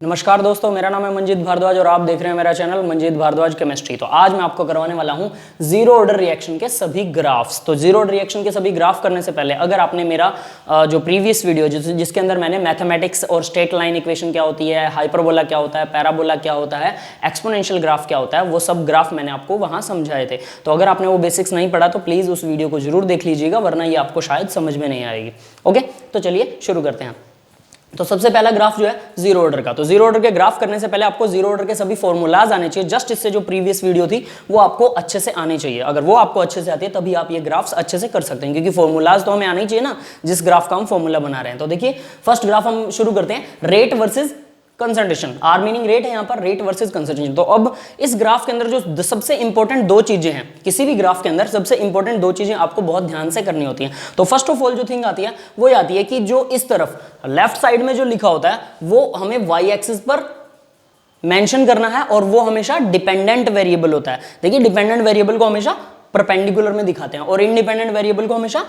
नमस्कार दोस्तों, मेरा नाम है मंजीत भारद्वाज और आप देख रहे हैं मेरा चैनल मंजीत भारद्वाज केमिस्ट्री। तो आज मैं आपको करवाने वाला हूं जीरो ऑर्डर रिएक्शन के सभी ग्राफ्स। तो जीरो ऑर्डर रिएक्शन के सभी ग्राफ करने से पहले अगर आपने मेरा जो प्रीवियस वीडियो जिसके अंदर मैंने मैथमेटिक्स और स्ट्रेट लाइन इक्वेशन क्या होती है, हाइपरबोला क्या होता है, पैराबोला क्या होता है, एक्सपोनेंशियल ग्राफ क्या होता है, वो सब ग्राफ मैंने आपको वहां समझाए थे। तो अगर आपने वो बेसिक्स नहीं पढ़ा तो प्लीज उस वीडियो को जरूर देख लीजिएगा, वरना ये आपको शायद समझ में नहीं आएगी। ओके, तो चलिए शुरू करते हैं। तो सबसे पहला ग्राफ जो है जीरो ऑर्डर का। तो जीरो ऑर्डर के ग्राफ करने से पहले आपको जीरो ऑर्डर के सभी फॉर्मूलाज आने चाहिए। जस्ट इससे जो प्रीवियस वीडियो थी वो आपको अच्छे से आनी चाहिए। अगर वो आपको अच्छे से आती है तभी आप ये ग्राफ्स अच्छे से कर सकते हैं, क्योंकि फॉर्मूलाज तो हमें आने ही चाहिए ना जिस ग्राफ का हम फॉर्मूला बना रहे हैं। तो देखिए फर्स्ट ग्राफ हम शुरू करते हैं, rate versus concentration. R meaning rate है, यहाँ पर रेट वर्सेस कंसंट्रेशन। तो अब इस ग्राफ के अंदर जो सबसे इंपॉर्टेंट दो चीजें हैं, किसी भी ग्राफ के अंदर सबसे इंपॉर्टेंट दो चीजें आपको बहुत ध्यान से करनी होती हैं। तो फर्स्ट ऑफ ऑल जो थिंग आती है वो ये आती है कि जो इस तरफ लेफ्ट साइड में जो लिखा होता है वो हमें वाई एक्सिस पर मेंशन करना है और वो हमेशा डिपेंडेंट वेरिएबल होता है। देखिए डिपेंडेंट वेरिएबल को हमेशा परपेंडिकुलर में दिखाते हैं और इंडिपेंडेंट वेरिएबल को हमेशा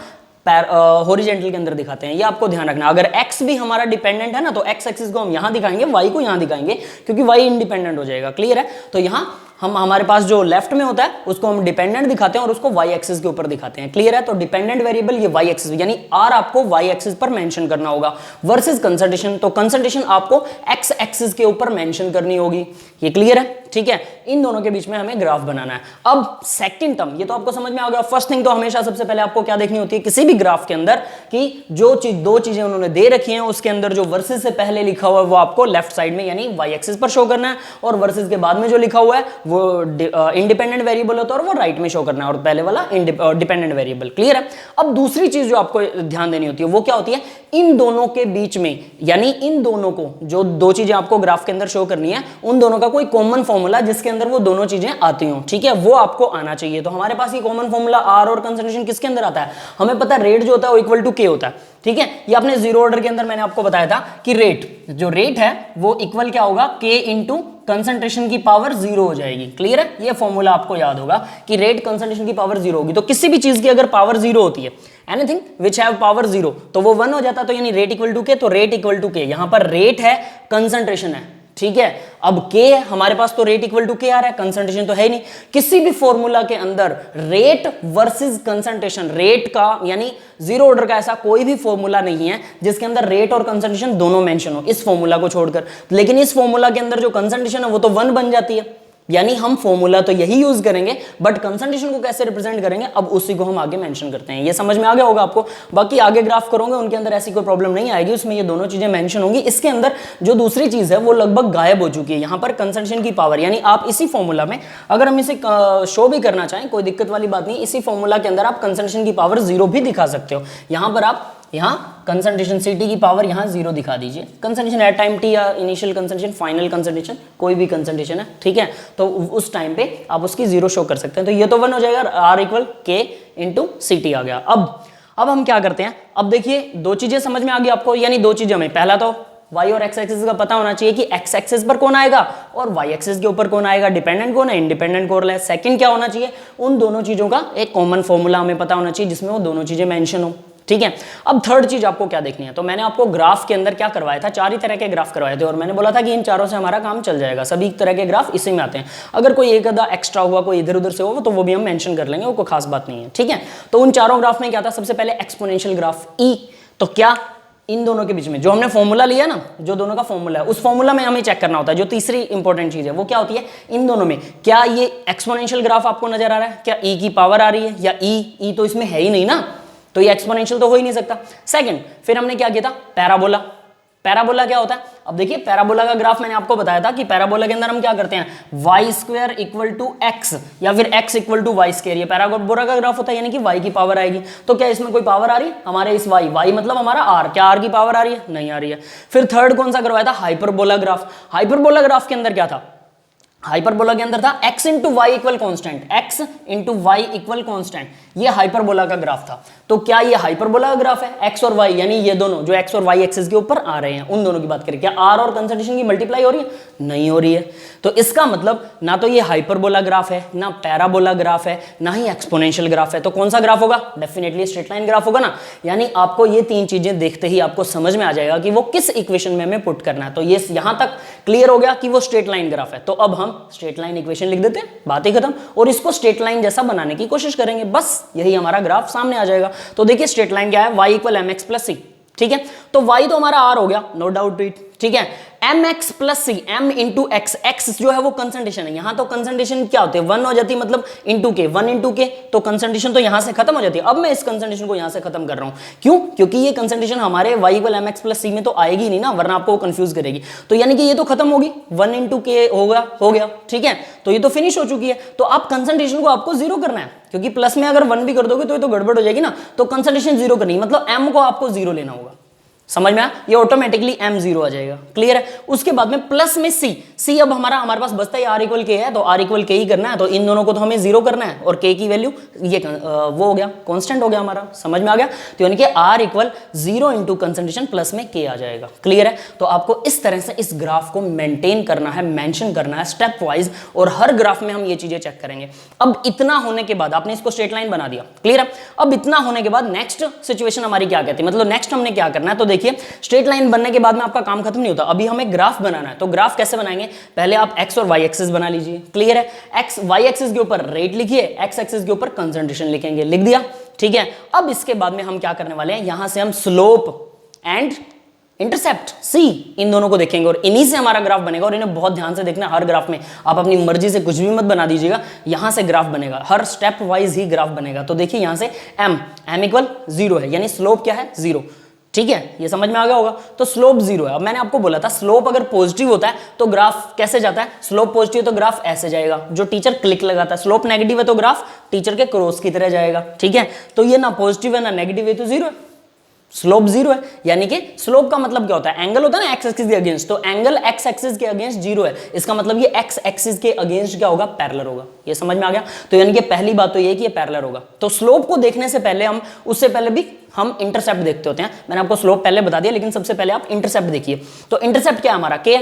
हॉरिजेंटल के अंदर दिखाते हैं। ये आपको ध्यान रखना। अगर x भी हमारा डिपेंडेंट है ना तो x एक्सिस को हम यहां दिखाएंगे, y को यहां दिखाएंगे, क्योंकि y इंडिपेंडेंट हो जाएगा। क्लियर है? तो यहां हमारे पास जो लेफ्ट में होता है उसको हम डिपेंडेंट दिखाते हैं और उसको y एक्सिस के ऊपर दिखाते हैं। क्लियर है? तो डिपेंडेंट वेरिएबल ये y एक्सिस, यानी r आपको y एक्सिस पर मेंशन करना होगा। वर्सेस कंसंट्रेशन, तो कंसंट्रेशन आपको x एक्सिस के ऊपर मेंशन करनी होगी। ये क्लियर है? ठीक है, इन दोनों के बीच में हमें ग्राफ बनाना है। अब सेकंड टर्म, ये तो आपको समझ में आ गया। फर्स्ट थिंग तो हमेशा सबसे पहले आपको क्या देखनी होती है किसी भी ग्राफ के अंदर, कि जो चीज दो चीजें उन्होंने दे रखी हैं उसके अंदर जो वर्सेस से पहले लिखा हुआ है वो आपको लेफ्ट साइड में यानी y एक्सिस पर शो करना है, और वर्सेस के बाद में जो लिखा हुआ है वो इंडिपेंडेंट वेरिएबल होता है और वो राइट में शो करना है, और पहले वाला डिपेंडेंट वेरिएबल। क्लियर है? अब दूसरी चीज जो आपको ध्यान देनी होती है वो क्या होती है, इन दोनों के बीच में, यानी इन दोनों को जो दो चीजें आपको ग्राफ के अंदर शो करनी है उन दोनों का कोई कॉमन फॉर्मूला जिसके अंदर वो दोनों चीजें आती हो, ठीक है, वो आपको आना चाहिए। तो हमारे पास ये कॉमन फॉर्मूला आर और कंसंट्रेशन किसके अंदर आता है, हमें पता है रेट जो होता है वो इक्वल टू के होता है। ठीक है, ये आपने जीरो ऑर्डर के अंदर मैंने आपको बताया था कि रेट, जो रेट है वो इक्वल क्या होगा, के इंटू कंसंट्रेशन की पावर जीरो हो जाएगी। क्लियर है? ये फॉर्मूला आपको याद होगा कि रेट कंसंट्रेशन की पावर जीरो होगी। तो किसी भी चीज की अगर पावर जीरो होती है, anything which have power zero, तो वो वन हो जाता है। तो यानी रेट इक्वल टू के, तो रेट इक्वल टू के, यहां पर रेट है, कंसंट्रेशन है। ठीक है, अब के हमारे पास तो रेट इक्वल टू के आ रहा है, कंसंट्रेशन तो है ही नहीं। किसी भी फॉर्मूला के अंदर रेट वर्सेस कंसंट्रेशन, रेट का यानी जीरो ऑर्डर का ऐसा कोई भी फॉर्मूला नहीं है जिसके अंदर रेट और कंसंट्रेशन दोनों मेंशन हो, इस फॉर्मूला को छोड़कर। लेकिन इस फॉर्मूला के अंदर जो कंसंट्रेशन है वो तो वन बन जाती है, यानी हम फॉर्मूला तो यही यूज करेंगे बट कंसंट्रेशन को कैसे रिप्रेजेंट करेंगे अब उसी को हम आगे मेंशन करते हैं। ये समझ में आ गया होगा आपको। बाकी आगे ग्राफ करोगे उनके अंदर ऐसी कोई प्रॉब्लम नहीं आएगी, उसमें ये दोनों चीजें मेंशन होंगी। इसके अंदर जो दूसरी चीज है वो लगभग गायब हो चुकी है। यहां पर कंसंट्रेशन की पावर, यानी आप इसी फॉर्मूला में अगर हम इसे शो भी करना चाहें कोई दिक्कत वाली बात नहीं, इसी फॉर्मूला के अंदर आप कंसंट्रेशन की पावर जीरो भी दिखा सकते हो। यहां पर आप कंसंट्रेशन सीटी की पावर यहां जीरो दिखा दीजिए। कंसंट्रेशन एट टाइम टी या इनिशियल कंसंट्रेशन, फाइनल कंसंट्रेशन, कोई भी कंसंट्रेशन है, ठीक है, तो उस टाइम पे आप उसकी जीरो शो कर सकते हैं। तो ये तो वन हो जाएगा, आर इक्वल के इंटू सी टी आ गया। अब हम क्या करते हैं, अब देखिए दो चीजें समझ में आ गई आपको, यानी दो चीजें हमें, पहला तो y और x एक्सिस का पता होना चाहिए कि x एक्सिस पर कौन आएगा और y एक्सिस के ऊपर कौन आएगा, डिपेंडेंट कौन है, इंडिपेंडेंट कौन है। सेकंड क्या होना चाहिए, उन दोनों चीजों का एक कॉमन फॉर्मूला हमें पता होना चाहिए जिसमें वो दोनों चीजें मेंशन हो। ठीक है, अब थर्ड चीज आपको क्या देखनी है, तो मैंने आपको ग्राफ के अंदर क्या करवाया था, चार ही तरह के ग्राफ करवाए थे और मैंने बोला था कि इन चारों से हमारा काम चल जाएगा। सभी तरह के ग्राफ इसी में आते हैं। अगर कोई एक आधा एक्स्ट्रा हुआ, कोई इधर उधर से हुआ तो वो भी हम मेंशन कर लेंगे, वो कोई खास बात नहीं है। ठीक है, तो उन चारों ग्राफ में क्या था, सबसे पहले एक्सपोनेंशियल ग्राफ ई। तो क्या इन दोनों के बीच में जो हमने फॉर्मूला लिया ना, जो दोनों का फॉर्मूला है उस फॉर्मूला में हमें चेक करना होता है। जो तीसरी इंपॉर्टेंट चीज है वो क्या होती है, इन दोनों में क्या ये एक्सपोनेंशियल ग्राफ आपको नजर आ रहा है, क्या ई की पावर आ रही है, या ई तो इसमें है ही नहीं ना, तो ये एक्सपोनेंशियल तो हो ही नहीं सकता। सेकंड, फिर हमने क्या किया था, पैराबोला। पैराबोला क्या होता है, अब देखिए पैराबोला का ग्राफ मैंने आपको बताया था कि पैराबोला के अंदर हम क्या करते हैं, y square equal to x या फिर x equal to y square, ये पैराबोला का ग्राफ होता है, यानी कि वाई की पावर आएगी। तो क्या इसमें कोई पावर आ रही है हमारे इस वाई मतलब हमारा आर, क्या आर की पावर आ रही है, नहीं आ रही है। फिर थर्ड कौन सा करवाया था, हाइपरबोला ग्राफ। हाइपरबोला ग्राफ के अंदर क्या था, हाइपरबोला के अंदर था x into y equal constant, x into y equal constant, ये हाइपरबोला का ग्राफ था। तो क्या ये हाइपरबोला का ग्राफ है? x और y यानी ये दोनों जो x और y एक्सिस के ऊपर आ रहे हैं उन दोनों की बात करें, क्या r और कंसंट्रेशन की मल्टीप्लाई हो रही है? नहीं हो रही है। तो इसका मतलब ना तो ये हाइपरबोला ग्राफ है, ना पैराबोला ग्राफ है, ना ही एक्सपोनेंशियल ग्राफ है। तो कौन सा ग्राफ होगा? डेफिनेटली स्ट्रेट लाइन ग्राफ होगा ना। यानी आपको ये तीन चीजें देखते ही आपको समझ में आ जाएगा कि वो किस इक्वेशन में हमें पुट करना है। तो ये यहां तक क्लियर हो गया कि वो स्ट्रेट लाइन ग्राफ है। तो अब हम स्ट्रेट लाइन इक्वेशन लिख देते हैं, बात ही खत्म, और इसको स्ट्रेट लाइन जैसा बनाने की कोशिश करेंगे, बस यही हमारा ग्राफ सामने आ जाएगा। तो देखिए स्ट्रेट लाइन क्या है? y equal m x plus c, ठीक है। तो y तो हमारा r हो गया, नो डाउट इट, ठीक है। एम एक्स प्लस सी, एम इंटू एक्स, एक्स जो है वो कंसंट्रेशन है। यहां तो कंसंट्रेशन क्या होते हैं? 1 हो जाती है, मतलब इंटू के, 1 इंटू के, तो कंसंट्रेशन तो यहां से खत्म हो जाती है। अब मैं इस कंसंट्रेशन को यहां से खत्म कर रहा हूं, क्यों? क्योंकि ये कंसंट्रेशन हमारे y equal m x plus c में तो आएगी नहीं ना, वरना आपको कंफ्यूज करेगी। तो यानी कि ये तो खत्म होगी, 1 इंटू के होगा, हो गया, ठीक है। तो ये तो फिनिश हो चुकी है। तो आप कंसंट्रेशन को आपको जीरो करना है, क्योंकि प्लस में अगर 1 भी कर दोगे तो ये तो गड़बड़ हो जाएगी ना। तो कंसंट्रेशन जीरो करनी, मतलब m को आपको जीरो लेना होगा, समझ में आया? ये ऑटोमेटिकली m जीरो आ जाएगा, क्लियर है। उसके बाद में प्लस में c अब हमारे पास बचता है r इक्वल के है, तो r इक्वल के ही करना है। तो इन दोनों को तो हमें जीरो करना है, और k की वैल्यू ये वो हो गया, कांस्टेंट हो गया हमारा, समझ में आ गया। तो यानी कि r equal zero into concentration plus में k आ जाएगा, क्लियर है। तो आपको इस तरह से इस ग्राफ को मेंटेन करना है, मेंशन करना है स्टेप वाइज, और हर ग्राफ में हम ये चीजें चेक करेंगे। अब इतना होने के बाद आपने इसको स्ट्रेट लाइन बना दिया, क्लियर है। अब इतना होने के बाद नेक्स्ट सिचुएशन हमारी क्या कहती है, मतलब नेक्स्ट हमने क्या करना है? तो देखिए स्ट्रेट लाइन बनने के बाद में आपका काम खत्म नहीं होता, अभी हमें ग्राफ बनाना है। तो ग्राफ कैसे बनाएंगे? पहले आप x और y एक्सिस बना लीजिए, क्लियर है। x y एक्सिस के ऊपर रेट लिखिए, x एक्सिस के ऊपर कंसंट्रेशन लिखेंगे, लिख दिया, ठीक है। अब इसके बाद में हम क्या करने वाले हैं? यहां से हम स्लोप एंड इंटरसेप्ट c इन दोनों को देखेंगे, और इन्हीं से हमारा ग्राफ बनेगा। और इन्हें बहुत ध्यान से देखना, हर ग्राफ में आप अपनी मर्जी से कुछ भी मत बना दीजिएगा, यहां से ग्राफ बनेगा, हर स्टेप वाइज ही ग्राफ बनेगा। तो देखिए यहां से m इक्वल जीरो है, यानी स्लोप क्या है? जीरो, ठीक है, ये समझ में आ गया होगा। तो स्लोप जीरो है। अब मैंने आपको बोला था स्लोप अगर पॉजिटिव होता है तो ग्राफ कैसे जाता है? स्लोप पॉजिटिव है तो ग्राफ ऐसे जाएगा, जो टीचर क्लिक लगाता है। स्लोप नेगेटिव है तो ग्राफ टीचर के क्रॉस की तरह जाएगा, ठीक है। तो ये ना पॉजिटिव है ना नेगेटिव है, तो जीरो है, स्लोप जीरो है। यानी कि स्लोप का मतलब क्या होता है? एंगल होता है ना एक्स एक्सिस के अगेंस्ट, तो एंगल एक्स एक्सिस के अगेंस्ट जीरो है, इसका मतलब ये एक्स एक्सिस के अगेंस्ट क्या होगा? पैरेलल होगा। ये समझ में आ गया। तो यानी कि पहली बात तो ये कि ये पैरेलल होगा। तो स्लोप को देखने से पहले हम उससे पहले भी हम इंटरसेप्ट देखते होते हैं। मैंने आपको स्लोप पहले बता दिया, लेकिन सबसे पहले आप इंटरसेप्ट देखिए। तो इंटरसेप्ट क्या है हमारा? के।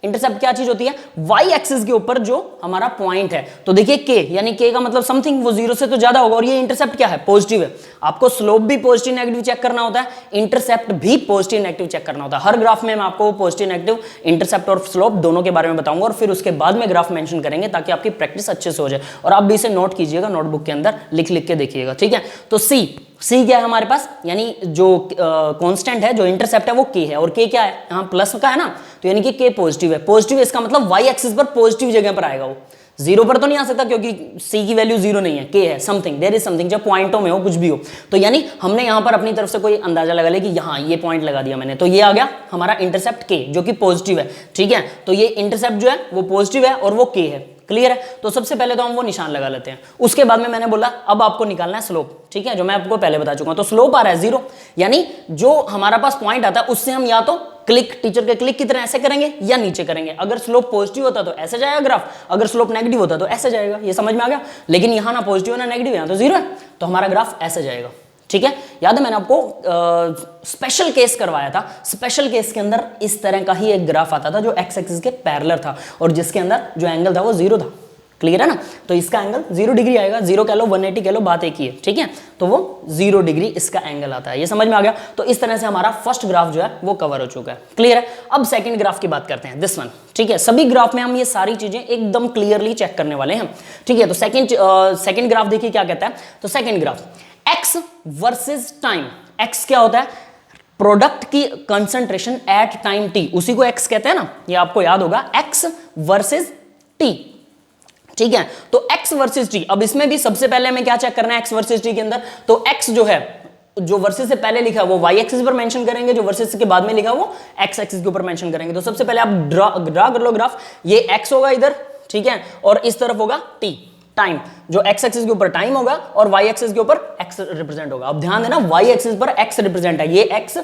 इंटरसेप्ट क्या चीज होती है? वाई एक्सिस के ऊपर जो हमारा पॉइंट है। तो देखिए के, यानी के का मतलब समथिंग, वो जीरो से तो ज्यादा होगा। और ये इंटरसेप्ट क्या है? पॉजिटिव है। आपको स्लोप भी पॉजिटिव नेगेटिव चेक करना होता है, इंटरसेप्ट भी पॉजिटिव नेगेटिव चेक करना होता है। हर ग्राफ में मैं आपको पॉजिटिव नेगेटिव, इंटरसेप्ट और स्लोप दोनों के बारे में बताऊंगा, और फिर उसके बाद में ग्राफ मेंशन करेंगे, ताकि आपकी प्रैक्टिस अच्छे से हो जाए। और आप भी इसे नोट कीजिएगा, नोटबुक के अंदर लिख लिख के देखिएगा, ठीक है। तो सी क्या है हमारे पास? यानी जो कांस्टेंट है, जो इंटरसेप्ट है वो के है, और के क्या है? यहाँ प्लस का है ना, तो यानी कि के पॉजिटिव है। पॉजिटिव है इसका मतलब वाई एक्सिस पर पॉजिटिव जगह पर आएगा, वो जीरो पर तो नहीं आ सकता, क्योंकि सी की वैल्यू जीरो नहीं है, के है, समथिंग, देयर इज समथिंग, जब पॉइंटों में हो कुछ भी हो। तो यानी हमने यहाँ पर अपनी तरफ से कोई अंदाजा लगा लिया कि यहाँ ये पॉइंट लगा दिया मैंने, तो ये आ गया हमारा इंटरसेप्ट के, जो कि पॉजिटिव है, ठीक है। तो ये इंटरसेप्ट जो है वो पॉजिटिव है और वो के है, क्लियर है। तो सबसे पहले तो हम वो निशान लगा लेते हैं। उसके बाद में मैंने बोला अब आपको निकालना है स्लोप, ठीक है, जो मैं आपको पहले बता चुका हूं। तो स्लोप आ रहा है जीरो, यानी जो हमारा पास पॉइंट आता है उससे हम या तो क्लिक, टीचर के क्लिक की तरह ऐसे करेंगे या नीचे करेंगे। अगर स्लोप पॉजिटिव होता तो ऐसे जाएगा ग्राफ, अगर स्लोप नेगेटिव होता तो ऐसे जाएगा। ये समझ में आ गया। लेकिन यहां ना पॉजिटिव है ना नेगेटिव है, तो जीरो है, तो हमारा ग्राफ ऐसे जाएगा, ठीक है। याद है मैंने आपको स्पेशल केस करवाया था। स्पेशल केस के अंदर इस तरह का ही एक ग्राफ आता था, जो एक्स एक्सिस के पैरेलल था, और जिसके अंदर जो एंगल था वो जीरो था, क्लियर है ना। तो इसका एंगल 0 डिग्री आएगा, 0 कह लो 180 कह लो, बात एक ही है, ठीक है। तो वो 0 डिग्री इसका एंगल आता है। ये समझ में आ गया। तो इस तरह से हमारा फर्स्ट ग्राफ जो है वो कवर हो चुका है, क्लियर है। अब सेकंड ग्राफ की बात करते हैं, दिस वन, ठीक है। सभी ग्राफ में हम ये सारी चीजें एकदम क्लियरली चेक करने वाले हैं, ठीक है। तो सेकंड ग्राफ देखिए क्या कहता है। तो second graph x versus time. X क्या होता है? प्रोडक्ट की कंसंट्रेशन एट टाइम टी, उसी को एक्स कहते हैं ना, ये आपको याद होगा, एक्स वर्सेस टी, ठीक है। तो x वर्सेस t, अब इसमें भी सबसे पहले हमें क्या चेक करना है x वर्सेस t के अंदर? तो x जो है, जो वर्सेस से पहले लिखा है वो y एक्सिस पर मेंशन करेंगे, जो वर्सेस के बाद में लिखा है वो x एक्सिस के ऊपर मेंशन करेंगे। तो सबसे पहले आप ड्रा कर लो ग्राफ। ये x होगा इधर, ठीक है, और इस तरफ होगा t, टाइम, जो x एक्सिस के ऊपर टाइम होगा और y एक्सिस के ऊपर x रिप्रेजेंट होगा। अब ध्यान देना, y एक्सिस पर x रिप्रेजेंट है, ये x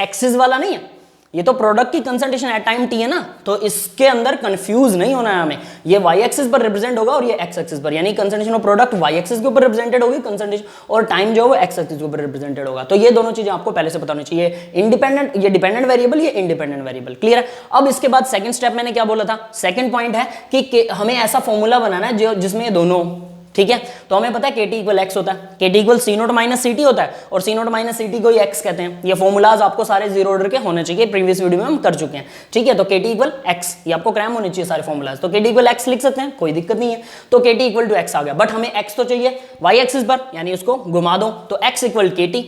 एक्सिस वाला नहीं है, ये तो प्रोडक्ट की कंसंट्रेशन एट टाइम टी है ना, तो इसके अंदर कंफ्यूज नहीं होना है हमें, ये वाई एक्सिस पर रिप्रेजेंट होगा और ये एक्स एक्सिस पर, यानी concentration of product y axis के ऊपर रिप्रेजेंटेड होगी कंसंट्रेशन, और टाइम जो है वो एक्स एक्सिस के ऊपर रिप्रेजेंटेड होगा। तो ये दोनों चीजें आपको पहले से पता होनी चाहिए, इंडिपेंडेंट, ये डिपेंडेंट वेरिएबल, ये इंडिपेंडेंट वेरिएबल। क्लियर है? अब इसके बाद सेकंड स्टेप मैंने क्या बोला था, सेकंड पॉइंट है कि हमें ऐसा फॉर्मूला बनाना है जो जिसमें ये दोनों, ठीक है, तो हमें पता है KT इक्वल एक्स होता है, KT equal C naught minus C t होता है, और C naught minus C t को ही एक्स कहते हैं। ये फॉर्मूलाज आपको सारे जीरो ऑर्डर के होने चाहिए, प्रीवियस वीडियो में हम कर चुके हैं, ठीक है। तो KT इक्वल एक्स, ये आपको क्रैम होने चाहिए सारे फॉर्मूलाज, तो KT इक्वल एक्स लिख सकते हैं, कोई दिक्कत नहीं है। तो KT इक्वल टू एक्स आ गया, बट हमें एक्स तो चाहिए वाई एक्सिस पर, यानी उसको घुमा दो, तो एक्स इक्वल KT।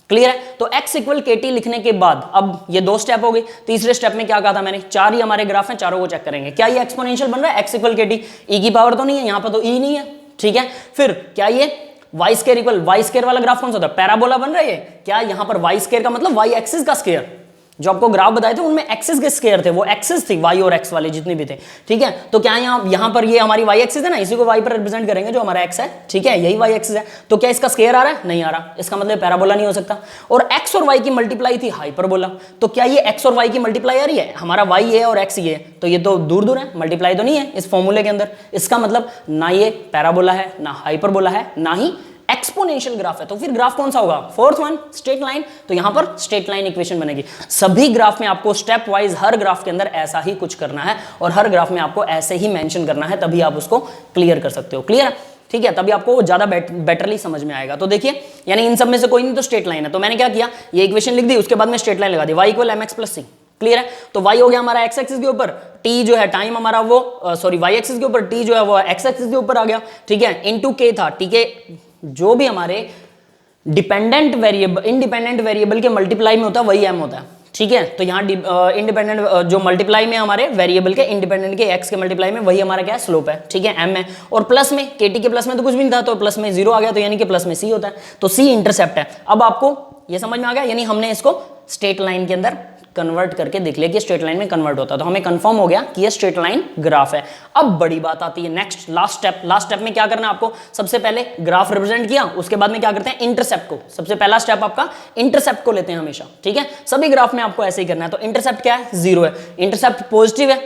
क्लियर है? तो x इक्वल KT लिखने के बाद अब ये दो स्टेप हो गई। तीसरे स्टेप में क्या कहा था मैंने, चार ही हमारे ग्राफ हैं, चारों को चेक करेंगे, क्या ये एक्सपोनेंशियल बन रहा है, x इक्वल KT, e की पावर तो नहीं है यहाँ पर, तो e नहीं है, ठीक है। फिर क्या ये y square equal, y square वाला ग्राफ कौन सा होता है, पैराबोला बन रहा है ये, क्या यहाँ पर वाई स्केयर का मतलब वाई एक्सिस का स्केयर, जो आपको ग्राफ बताए थे उनमें एक्सिस के स्केयर थे, वो एक्सिस थी वाई और एक्स वाले जितने भी थे, ठीक है। तो क्या यहाँ पर ये हमारी वाई एक्सिस है ना, इसी को वाई पर रिप्रेजेंट करेंगे जो हमारा एक्स है, ठीक है, यही वाई एक्सिस है। तो क्या इसका स्केयर आ रहा है, नहीं आ रहा, इसका मतलब पैराबोला नहीं हो सकता। और एक्स और वाई की मल्टीप्लाई थी हाइपरबोला, तो क्या ये एक्स और वाई की मल्टीप्लाई आ रही है, हमारा वाई है और एक्स ये है, तो ये तो दूर दूर है, मल्टीप्लाई तो नहीं है इस फॉर्मूले के अंदर, इसका मतलब ना ये पैराबोला है, ना हाइपरबोला है, ना ही एक्सपोनेंशियल ग्राफ है। तो फिर ग्राफ कौन सा होगा, फोर्थ वन, स्ट्रेट लाइन। तो यहां पर स्ट्रेट लाइन इक्वेशन बनेगी। सभी ग्राफ में आपको स्टेप वाइज हर ग्राफ के अंदर ऐसा ही कुछ करना है, और हर ग्राफ में आपको ऐसे ही मेंशन करना है, तभी आप उसको क्लियर कर सकते हो। क्लियर है? ठीक है, तभी आपको ज्यादा बेटरली समझ में आएगा। तो देखिए, यानी इन सब में से कोई नहीं तो स्ट्रेट लाइन है, तो मैंने क्या किया, ये इक्वेशन लिख दी, उसके बाद में स्ट्रेट लाइन लगा दी, y equal mx plus c. Clear है? तो y हो गया हमारा x एक्सिस के ऊपर, t जो है टाइम हमारा वो सॉरी y एक्सिस के ऊपर, t जो है वो x एक्सिस के ऊपर आ गया, ठीक है, इनटू k था, ठीक है, जो भी हमारे डिपेंडेंट वेरिएबल इंडिपेंडेंट वेरिएबल के मल्टीप्लाई में होता है वही m होता है, ठीक है। तो यहाँ इंडिपेंडेंट जो मल्टीप्लाई में हमारे वेरिएबल के इंडिपेंडेंट के x के मल्टीप्लाई में वही हमारा क्या है, स्लोप है, ठीक है, m है। और प्लस में KT के प्लस में तो कुछ भी नहीं था, तो प्लस में 0 आ गया, तो यानी कि प्लस में c होता है, तो c इंटरसेप्ट है। अब आपको ये समझ में आ गया, यानी हमने इसको स्ट्रेट लाइन के अंदर कन्वर्ट करके देख लिया कि स्ट्रेट लाइन में कन्वर्ट होता है, तो हमें कंफर्म हो गया कि ये स्ट्रेट लाइन ग्राफ है। अब बड़ी बात आती है नेक्स्ट लास्ट स्टेप में क्या करना है आपको, सबसे पहले ग्राफ रिप्रेजेंट किया, उसके बाद में क्या करते हैं, इंटरसेप्ट को, सबसे पहला स्टेप आपका इंटरसेप्ट को लेते हैं हमेशा, ठीक है। सभी ग्राफ में आपको ऐसे ही करना है। तो इंटरसेप्ट क्या है, 0 है, इंटरसेप्ट पॉजिटिव है,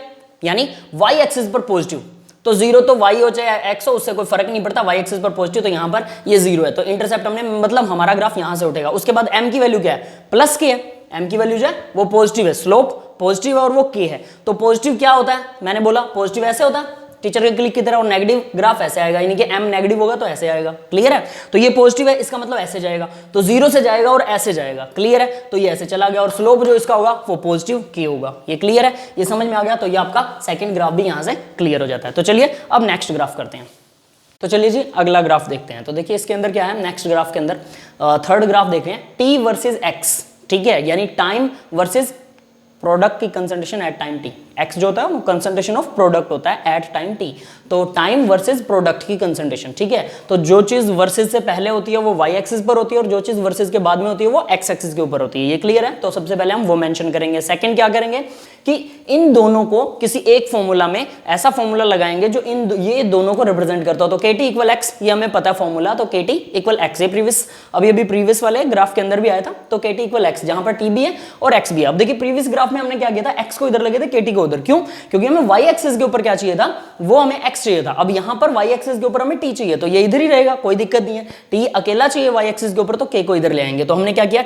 यानी वाई एक्सिस पर पॉजिटिव, तो 0 तो y हो चाहे x हो, उससे कोई फर्क नहीं पड़ता, y एक्सिस पर पॉजिटिव, तो यहां पर ये 0 है, तो इंटरसेप्ट हमने मतलब हमारा ग्राफ यहां से उठेगा। उसके बाद m की वैल्यू क्या है, प्लस k है, m की वैल्यू जो है वो पॉजिटिव है, स्लोप पॉजिटिव है और वो k है। तो पॉजिटिव क्या होता है, मैंने बोला पॉजिटिव ऐसे होता है टीचर के क्लिक की तरह, और नेगेटिव ग्राफ ऐसे आएगा, यानी कि m नेगेटिव होगा तो ऐसे आएगा। क्लियर है? तो ये पॉजिटिव है, इसका मतलब ऐसे जाएगा, तो 0 से जाएगा और ऐसे जाएगा। क्लियर है? तो ये ऐसे चला गया, और स्लोप जो इसका होगा वो पॉजिटिव k होगा। ये क्लियर है? ये समझ में आ गया? तो ये आपका सेकंड ग्राफ भी यहां से क्लियर हो जाता है। तो चलिए अब नेक्स्ट ग्राफ करते हैं। तो चलिए जी अगला ग्राफ देखते हैं। तो देखिए इसके अंदर क्या है, नेक्स्ट ग्राफ के अंदर थर्ड ग्राफ देख रहे हैं, t वर्सेस x, ठीक है, यानी टाइम वर्सेस प्रोडक्ट की concentration at time t। x जो होता है वो कंसंट्रेशन ऑफ प्रोडक्ट होता है एट टाइम t, तो टाइम वर्सेस प्रोडक्ट की कंसंट्रेशन, ठीक है। तो जो चीज वर्सेस से पहले होती है वो y एक्सिस पर होती है, और जो चीज वर्सेस के बाद में होती है वो x एक्सिस के ऊपर होती है। ये क्लियर है? तो सबसे पहले हम वो मेंशन करेंगे। सेकंड क्या करेंगे कि इन दोनों को किसी एक फॉर्मूला में ऐसा फॉर्मूला लगाएंगे जो ये दोनों को रिप्रेजेंट करता हो। तो KT इक्वल एक्स, ये हमें पता है फॉर्मूला, तो KT इक्वल एक्स, ये प्रीवियस अभी प्रीवियस वाले ग्राफ के अंदर भी आया था। तो KT इक्वल एक्स, जहां पर T भी है और x भी है। अब देखिए प्रीवियस ग्राफ में हमने क्या किया था, x को इधर लगे थे, KT को उधर, क्यों? क्योंकि हमें y एक्सिस के ऊपर क्या चाहिए था, वो हमें x चाहिए था। अब यहां पर y एक्सिस के ऊपर हमें t चाहिए, तो ये इधर ही रहेगा, कोई दिक्कत नहीं है। t अकेला चाहिए y एक्सिस के ऊपर, तो k को इधर ले आएंगे। तो हमने क्या किया,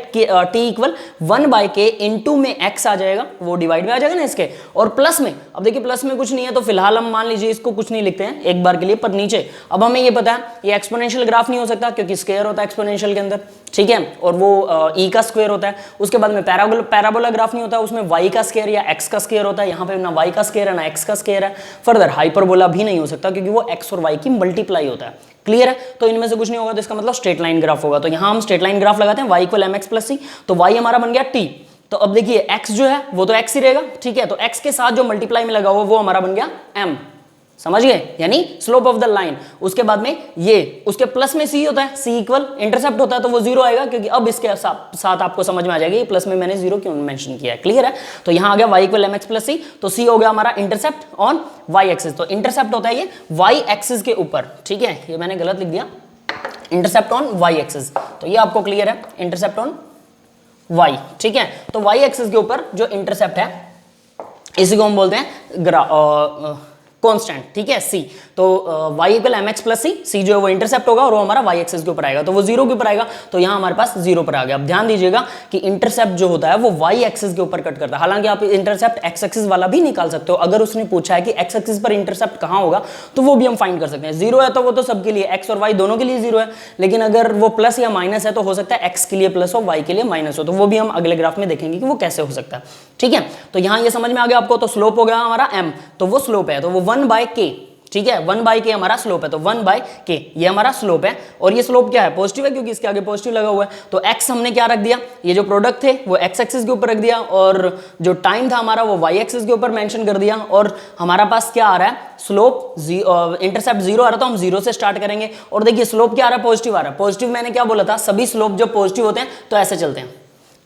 t इक्वल 1/k इनटू में x आ जाएगा, वो डिवाइड में आ जाएगा ना इसके, और प्लस में, अब देखिए प्लस में कुछ नहीं है, तो फिलहाल हम मान लीजिए इसको कुछ नहीं लिखते हैं एक बार के लिए, पर नीचे अब हमें ये पता है ये एक्सपोनेंशियल ग्राफ नहीं हो सकता, क्योंकि स्क्वायर होता है एक्सपोनेंशियल के अंदर, ठीक है, और वो e का स्क्वायर होता है। उसके बाद में पैराबोला ग्राफ नहीं होता, उसमें y का स्क्वायर या x का स्क्वायर होता है। यहाँ पे ना y का स्क्वायर है ना x का स्क्वायर है। फर्दर हाइपरबोला भी नहीं हो सकता, क्योंकि वो x और y की मल्टीप्लाई होता है। क्लियर है? तो इनमें से कुछ नहीं होगा, तो इसका मतलब स्ट्रेट लाइन ग्राफ होगा। तो यहाँ हम स्ट्रेट लाइन ग्राफ लगाते हैं, y equal mx plus c, तो y हमारा बन गया t। तो अब देखिए x जो है वो तो x ही रहेगा, ठीक है, तो x के साथ जो मल्टीप्लाई में लगा हुआ वो हमारा बन गया m, समझ गए, यानी स्लोप ऑफ द लाइन। उसके बाद में ये उसके प्लस में c होता है, c इक्वल इंटरसेप्ट होता है, तो वो 0 आएगा, क्योंकि अब इसके साथ आपको समझ में आ जाएगा ये प्लस में मैंने 0 क्यों मेंशन किया है। क्लियर है? तो यहाँ आ गया y equal mx plus c, तो c हो गया हमारा इंटरसेप्ट ऑन y एक्सिस। तो इंटरसेप्ट होता है ये y एक्सिस के ऊपर, ठीक है, ये मैंने गलत लिख दिया, इंटरसेप्ट ऑन y एक्सिस। तो ये आपको क्लियर है, इंटरसेप्ट ऑन वाई, ठीक है। तो वाई एक्सिस के ऊपर जो इंटरसेप्ट है इसी को हम बोलते हैं कांस्टेंट, ठीक है, सी। तो y equal m x plus c जो है वो इंटरसेप्ट होगा और वो हमारा y एक्सिस के ऊपर आएगा, तो वो जीरो के ऊपर आएगा, तो यहाँ हमारे पास जीरो पर आ गया। अब ध्यान दीजिएगा कि इंटरसेप्ट जो होता है वो y एक्सिस के ऊपर कट करता है। हालांकि आप इंटरसेप्ट x एक्सिस वाला भी निकाल सकते हो, अगर उसने पूछा है कि x एक्सिस पर इंटरसेप्ट कहाँ होगा तो वो भी हम फाइंड कर सकते हैं। जीरो है तो वो तो सबके लिए, x और y दोनों के लिए जीरो है, लेकिन अगर वो प्लस या माइनस है तो हो सकता है x के लिए प्लस हो, y के लिए माइनस हो, तो वो भी हम अगले ग्राफ में देखेंगे कि वो कैसे हो सकता है, ठीक है। तो यहाँ ये समझ में आ गया आपको। तो स्लोप हो गया हमारा m, तो वो स्लोप है, तो वो 1/k, ठीक है, 1/k हमारा स्लोप है, तो 1/k ये हमारा स्लोप है। और ये स्लोप क्या है, पॉजिटिव है, क्योंकि इसके आगे पॉजिटिव लगा हुआ है। तो x हमने क्या रख दिया, ये जो प्रोडक्ट थे वो x एक्सिस के ऊपर रख दिया, और जो टाइम था हमारा वो y एक्सिस के ऊपर मेंशन कर दिया। और हमारा पास क्या आ रहा है, स्लोप इंटरसेप्ट जीरो आ रहा, तो हम जीरो से स्टार्ट करेंगे। और देखिए स्लोप क्या आ रहा है, पॉजिटिव आ रहा है। पॉजिटिव मैंने क्या बोला था, सभी स्लोप जब पॉजिटिव होते हैं तो ऐसे चलते हैं,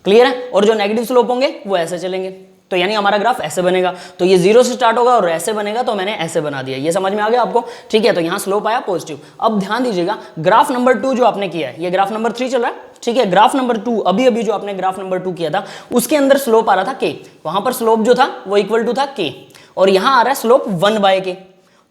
क्लियर है। और जो नेगेटिव स्लोप होंगे वो ऐसे चलेंगे, तो यानी हमारा ग्राफ ऐसे बनेगा। तो ये जीरो से स्टार्ट होगा और ऐसे बनेगा, तो मैंने ऐसे बना दिया। ये समझ में आ गया आपको, ठीक है। तो यहाँ स्लोप आया पॉजिटिव। अब ध्यान दीजिएगा ग्राफ नंबर 2 जो आपने किया है, ये ग्राफ नंबर 3 चल रहा है, ठीक है। ग्राफ नंबर 2 अभी जो आपने ग्राफ नंबर 2 किया था उसके अंदर स्लोप आ रहा था k, वहां पर स्लोप जो था वो इक्वल टू था k, और यहां आ रहा है स्लोप 1/k।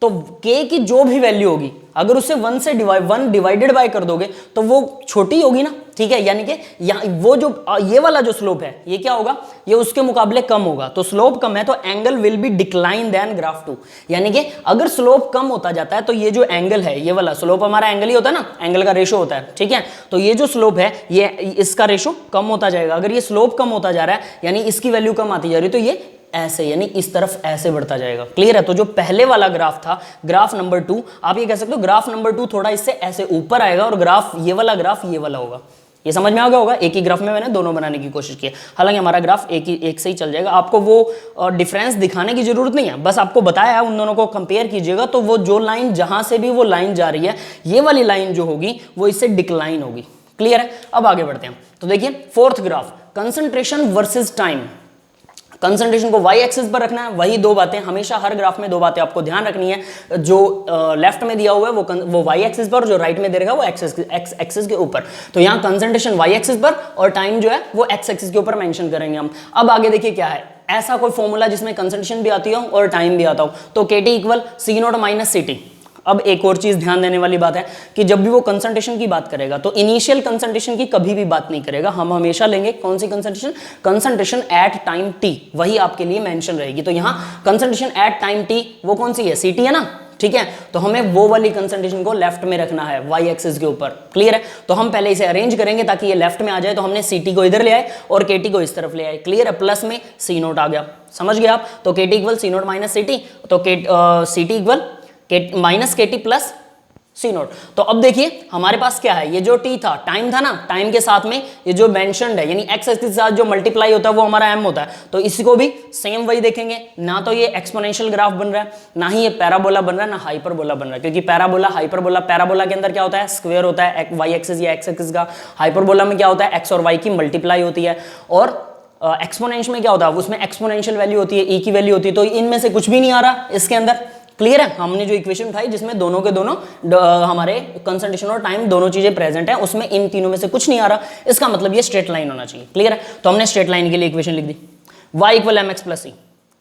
तो k की जो भी वैल्यू होगी अगर उससे 1 डिवाइडेड बाय कर दोगे तो वो छोटी होगी ना, ठीक है। यानी कि वो जो ये वाला जो स्लोप है ये क्या होगा, ये उसके मुकाबले कम होगा। तो स्लोप कम है तो angle will be decline then graph 2, यानी कि अगर स्लोप कम होता जाता है तो ये जो एंगल है, ये वाला स्लोप हमारा एंगल ही होता है ना, एंगल का रेशो होता है, ठीक है। तो ये जो स्लोप है ये इसका रेशो कम होता जाएगा। अगर ये स्लोप कम होता जा रहा है यानी इसकी वैल्यू कम आती जा रही है, तो ये ऐसे यानी इस तरफ ऐसे बढ़ता जाएगा, क्लियर है। तो जो पहले वाला ग्राफ था ग्राफ नंबर 2, आप ये कह सकते हो ग्राफ नंबर 2 थोड़ा इससे ऐसे ऊपर आएगा और ग्राफ ये वाला होगा। ये समझ में आ गया होगा, एक ही ग्राफ में मैंने दोनों बनाने की कोशिश की है। हालांकि हमारा ग्राफ एक से ही चल जाएगा, आपको वो डिफरेंस दिखाने की जरूरत नहीं है, बस आपको बताया है, उन दोनों को कंपेयर कीजिएगा। तो वो जो लाइन जहां से भी वो लाइन जा रही है, ये वाली लाइन जो होगी वो इससे डिक्लाइन होगी, क्लियर है। अब आगे बढ़ते हैं। तो देखिए fourth graph, concentration versus time. Concentration को y एक्सिस पर रखना है, वही दो बातें हमेशा हर ग्राफ में दो बातें आपको ध्यान रखनी है। जो लेफ्ट में दिया हुआ है वो y एक्सिस पर, जो राइट में दे रखा है वो x एक्सिस के ऊपर। तो यहाँ कंसंट्रेशन y एक्सिस पर और टाइम जो है वो x एक्सिस के ऊपर मेंशन करेंगे हम। अब आगे देखिए क्या है, ऐसा कोई फॉर्मूला जिसमें कंसंट्रेशन भी आती हो और टाइम भी आता हो, तो KT equal C0 minus CT। अब एक और चीज ध्यान देने वाली बात है कि जब भी वो कंसंट्रेशन की बात करेगा तो इनिशियल कंसंट्रेशन की कभी भी बात नहीं करेगा, हम हमेशा लेंगे कौन सी concentration, concentration at time t, वही आपके लिए मेंशन रहेगी। तो यहाँ कंसंट्रेशन एट टाइम t वो कौन सी है, CT है ना, ठीक है। तो हमें वो वाली कंसंट्रेशन को लेफ्ट में रखना है y एक्सिस के ऊपर, क्लियर है। तो हम पहले इसे अरेंज करेंगे ताकि ये लेफ्ट में आ जाए। तो हमने CT को इधर ले आए और KT को इस तरफ ले आए, क्लियर है। प्लस में C0 आ गया, समझ गए आप। तो KT equal C0 minus CT, तो CT equal minus KT plus C0। तो अब देखिए हमारे पास क्या है, ये जो t था टाइम था ना, टाइम के साथ में ये जो मेंशन्ड है यानी x एक्सिस के साथ जो मल्टीप्लाई होता है वो हमारा m होता है। तो इसी को भी सेम वही देखेंगे, ना तो ये एक्सपोनेंशियल ग्राफ बन रहा है, ना ही ये पैराबोला बन रहा है, ना हाइपरबोला बन रहा है। क्योंकि पैराबोला हाइपरबोला, पैराबोला के अंदर क्या होता है, स्क्वायर होता है y एक्सिस या x एक्सिस का। हाइपरबोला में क्या होता है, x और y की मल्टीप्लाई होती है। और एक्सपोनेंशियल में क्या होता है, उसमें एक्सपोनेंशियल वैल्यू होती है, e की वैल्यू होती है। तो इनमें से कुछ भी नहीं आ रहा इसके अंदर, क्लियर है। हमने जो इक्वेशन उठाई जिसमें दोनों के दोनों हमारे कंसंट्रेशन और टाइम दोनों चीजें प्रेजेंट है, उसमें इन तीनों में से कुछ नहीं आ रहा, इसका मतलब ये स्ट्रेट लाइन होना चाहिए, क्लियर है। तो हमने स्ट्रेट लाइन के लिए इक्वेशन लिख दी, y equal m x plus c,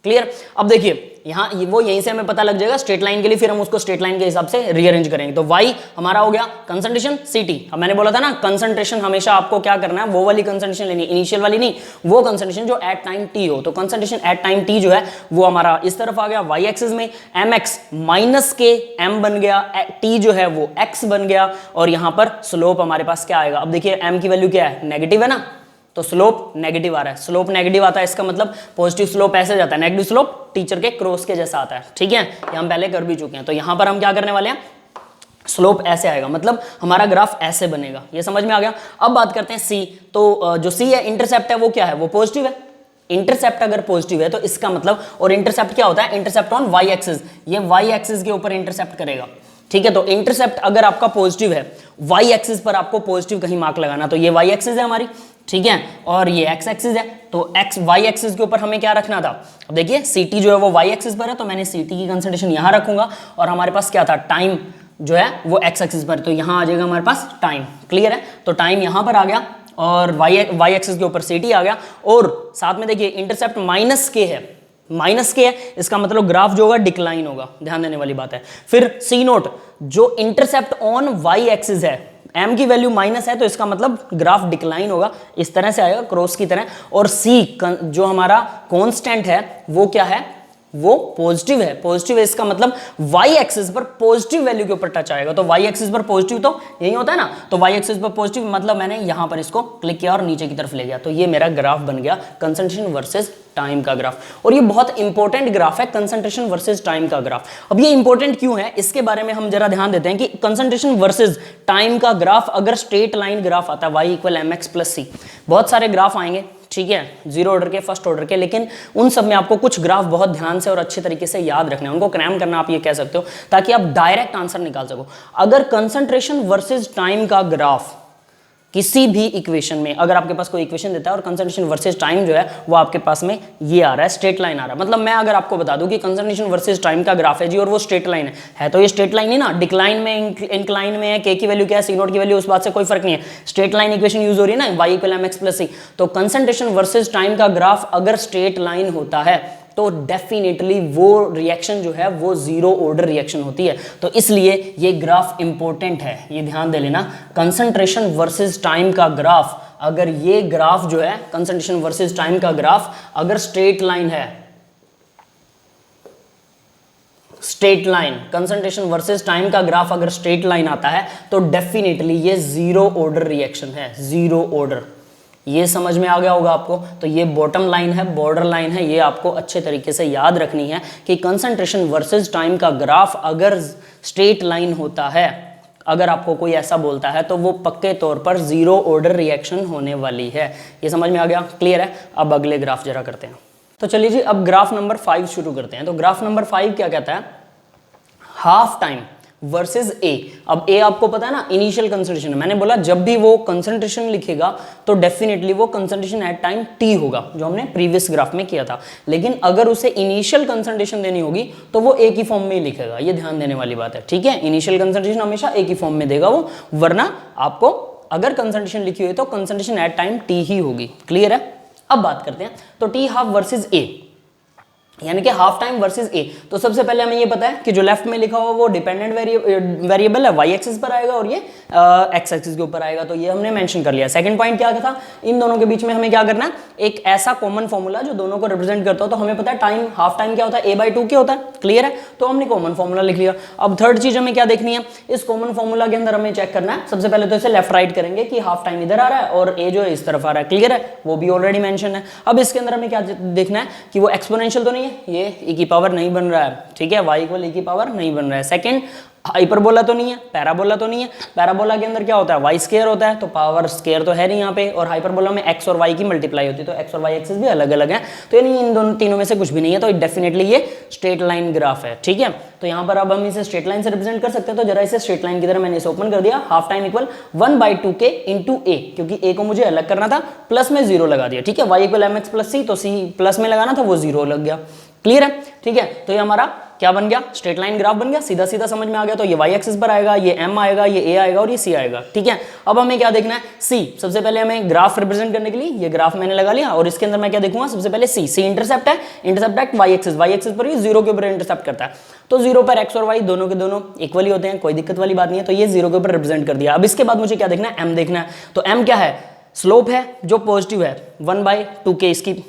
clear. अब देखिए यहाँ वो यहीं से हमें पता लग जाएगा स्ट्रेट लाइन के लिए, फिर हम उसको स्ट्रेट लाइन के हिसाब से रीअरेंज करेंगे। तो y हमारा हो गया कंसंट्रेशन CT। अब मैंने बोला था ना कंसंट्रेशन हमेशा आपको क्या करना है, वो वाली कंसंट्रेशन लेनी है, इनिशियल वाली नहीं, वो कंसंट्रेशन जो एट टाइम t हो। तो कंसंट्रेशन एट टाइम t जो है वो हमारा इस तरफ आ गया y एक्सिस में, mx माइनस के m बन गया, t जो है वो x बन गया, और यहाँ पर स्लोप हमारे पास क्या आएगा। अब देखिए m की वैल्यू क्या है, नेगेटिव है ना, तो स्लोप नेगेटिव आ रहा है। स्लोप नेगेटिव आता है इसका मतलब पॉजिटिव स्लोप ऐसे जाता है, नेगेटिव स्लोप टीचर के क्रॉस के जैसा आता है, ठीक है। ये हम पहले कर भी चुके हैं। तो यहां पर हम क्या करने वाले हैं, स्लोप ऐसे आएगा, मतलब हमारा ग्राफ ऐसे बनेगा। ये समझ में आ गया। अब बात करते हैं C। तो जो C है इंटरसेप्ट है वो क्या है, वो पॉजिटिव है। इंटरसेप्ट अगर पॉजिटिव है तो इसका मतलब, और इंटरसेप्ट क्या होता है, इंटरसेप्ट ऑन y एक्सिस, ये y एक्सिस के ऊपर इंटरसेप्ट करेगा, ठीक है। तो इंटरसेप्ट अगर आपका पॉजिटिव है, y एक्सिस पर आपको पॉजिटिव कहीं मार्क लगाना, तो ये y एक्सिस है हमारी, ठीक है, और ये x एक्सिस है। तो y एक्सिस के ऊपर हमें क्या रखना था, अब देखिए CT जो है वो y एक्सिस पर है, तो मैंने CT की कंसंट्रेशन यहां रखूंगा, और हमारे पास क्या था, टाइम जो है वो x एक्सिस पर, तो यहां आ जाएगा हमारे पास टाइम, क्लियर है। तो टाइम यहां पर आ गया और वाई एक्सिस के ऊपर ct आ गया, और साथ में देखिए इंटरसेप्ट माइनस के है, माइनस के है, इसका मतलब ग्राफ जो होगा डिक्लाइन होगा, ध्यान देने वाली बात है। फिर सी नोट जो इंटरसेप्ट ऑन वाई एक्सिस है, m की वैल्यू माइनस है तो इसका मतलब ग्राफ डिक्लाइन होगा, इस तरह से आएगा क्रॉस की तरह। और c जो हमारा कांस्टेंट है वो क्या है, वो पॉजिटिव है, पॉजिटिव है, इसका मतलब वाई एक्सिस पर पॉजिटिव वैल्यू के ऊपर टच आएगा। तो वाई एक्सिस पर पॉजिटिव तो यही होता है ना, तो वाई एक्सिस पर पॉजिटिव मतलब मैंने यहां पर इसको क्लिक किया और नीचे की तरफ ले गया, तो ये मेरा ग्राफ बन गया कंसंट्रेशन वर्सेस टाइम का ग्राफ। और ये बहुत इंपॉर्टेंट ग्राफ है कंसंट्रेशन वर्सेस टाइम का ग्राफ। अब ये इंपॉर्टेंट क्यों है इसके बारे में हम जरा ध्यान देते हैं कि कंसंट्रेशन वर्सेस टाइम का ग्राफ अगर स्ट्रेट लाइन ग्राफ आता है y = mx + c, बहुत सारे ग्राफ आएंगे, ठीक है, जीरो ऑर्डर के, फर्स्ट ऑर्डर के, लेकिन उन सब में आपको कुछ ग्राफ बहुत ध्यान से और अच्छे तरीके से याद रखने हैं, उनको क्रैम करना आप ये कह सकते हो, ताकि आप डायरेक्ट आंसर निकाल सको। अगर कंसंट्रेशन वर्सेस टाइम का ग्राफ किसी भी इक्वेशन में, अगर आपके पास कोई इक्वेशन देता है और कंसंट्रेशन वर्सेस टाइम जो है वो आपके पास में ये आ रहा है, स्ट्रेट लाइन आ रहा है, मतलब मैं अगर आपको बता दूं कि कंसंट्रेशन वर्सेस टाइम का ग्राफ है जी और वो स्ट्रेट लाइन है तो ये स्ट्रेट लाइन ही ना, डिक्लाइन में इंक्लाइन में है, के की वैल्यू क्या है, सी नोट की वैल्यू, उस बात से कोई फर्क नहीं है, स्ट्रेट लाइन इक्वेशन यूज हो रही है ना, y = mx + c। तो कंसंट्रेशन वर्सेस टाइम का ग्राफ अगर स्ट्रेट लाइन होता है तो डेफिनेटली वो रिएक्शन जो है वो जीरो ऑर्डर रिएक्शन होती है। तो इसलिए ये ग्राफ इंपॉर्टेंट है, ये ध्यान दे लेना। कंसंट्रेशन वर्सेस टाइम का ग्राफ, अगर ये ग्राफ जो है कंसंट्रेशन वर्सेस टाइम का ग्राफ अगर स्ट्रेट लाइन है, straight line, concentration versus time का ग्राफ अगर स्ट्रेट लाइन आता है तो डेफिनेटली ये जीरो ऑर्डर रिएक्शन है, जीरो ऑर्डर। ये समझ में आ गया होगा आपको। तो ये बॉटम लाइन है, बॉर्डर लाइन है, ये आपको अच्छे तरीके से याद रखनी है कि कंसंट्रेशन वर्सेस टाइम का ग्राफ अगर स्ट्रेट लाइन होता है, अगर आपको कोई ऐसा बोलता है तो वो पक्के तौर पर जीरो ऑर्डर रिएक्शन होने वाली है। ये समझ में आ गया, क्लियर है। अब अगले ग्राफ जरा करते हैं। तो चलिए जी, अब ग्राफ नंबर 5 शुरू करते हैं। तो ग्राफ नंबर 5 क्या कहता है, हाफ टाइम वर्सेस ए। अब ए आपको पता है ना, इनिशियल कंसंट्रेशन है। मैंने बोला जब भी वो कंसंट्रेशन लिखेगा तो डेफिनेटली वो कंसंट्रेशन एट टाइम टी होगा, जो हमने प्रीवियस ग्राफ में किया था। लेकिन अगर उसे इनिशियल कंसंट्रेशन देनी होगी तो वो ए की फॉर्म में ही लिखेगा, ये ध्यान देने वाली बात है, ठीक है। इनिशियल कंसंट्रेशन हमेशा ए की फॉर्म में देगा वो, वरना आपको अगर कंसंट्रेशन लिखी हुई तो कंसंट्रेशन एट टाइम टी ही होगी, क्लियर है। अब बात करते हैं तो टी हाफ वर्सेस ए, यानी कि हाफ टाइम वर्सेस ए। तो सबसे पहले हमें ये पता है कि जो लेफ्ट में लिखा हुआ वो डिपेंडेंट वेरिएबल है, वाई एक्सिस पर आएगा और ये एक्स एक्सिस के ऊपर आएगा, तो ये हमने मेंशन कर लिया। सेकंड पॉइंट क्या था, इन दोनों के बीच में हमें क्या करना है, एक ऐसा कॉमन फॉर्मूला जो दोनों को रिप्रेजेंट करता हो। तो हमें पता है टाइम, हाफ टाइम क्या होता है, a/2 क्या होता है, क्लियर है। तो हमने कॉमन फॉर्मूला लिख लिया। अब थर्ड चीज हमें क्या देखनी है, इस कॉमन फॉर्मूला के अंदर हमें चेक करना है, सबसे पहले तो इसे लेफ्ट राइट करेंगे कि हाफ टाइम इधर आ रहा है और ए जो है इस तरफ आ रहा है, क्लियर है, वो भी ऑलरेडी मेंशन है। अब इसके अंदर हमें क्या देखना है कि वो एक्सपोनेंशियल तो नहीं है, ये e की पावर नहीं बन रहा है, ठीक है, y = e की पावर नहीं बन रहा है। सेकंड, हाइपरबोला तो नहीं है, पैराबोला तो नहीं है। पैराबोला के अंदर क्या होता है, y स्क्वायर होता है, तो पावर स्क्वायर तो है नहीं यहाँ पे, और हाइपरबोला में x और y की मल्टीप्लाई होती है, तो x और y एक्सिस भी अलग अलग है, तो यानी इन दोनों तीनों में से कुछ भी नहीं है, तो डेफिनेटली ये स्ट्रेट लाइन ग्राफ है, ठीक है। तो यहाँ पर अब हम इसे स्ट्रेट लाइन से रिप्रेजेंट कर सकते हैं। तो जरा इसे स्ट्रेट लाइन की तरह मैंने इसे ओपन कर दिया, हाफ टाइम = 1/2k × a, क्योंकि a को मुझे अलग करना था, प्लस में 0 लगा दिया, ठीक है। y = mx + c, तो c प्लस में लगाना था, वो 0 लग गया, क्लियर है, ठीक है। तो ये हमारा क्या बन गया, स्ट्रेट लाइन ग्राफ बन गया, सीधा सीधा समझ में आ गया। तो ये y एक्सिस पर आएगा, ये m आएगा, ये a आएगा और ये c आएगा, ठीक है। अब हमें क्या देखना है, c। सबसे पहले हमें ग्राफ रिप्रेजेंट करने के लिए ये ग्राफ मैंने लगा लिया, और इसके अंदर मैं क्या देखूंगा, सबसे पहले c इंटरसेप्ट है, इंटरसेप्ट एट y एक्सिस पर ये 0 के ऊपर इंटरसेप्ट करता है, तो 0 पर x और y दोनों के दोनों इक्वली होते हैं, कोई दिक्कत वाली बात नहीं है। तो ये 0 के ऊपर रिप्रेजेंट कर दिया। अब इसके बाद मुझे क्या देखना है, m देखना है। तो m क्या है, स्लोप है जो पॉजिटिव है, 1/2k इसकी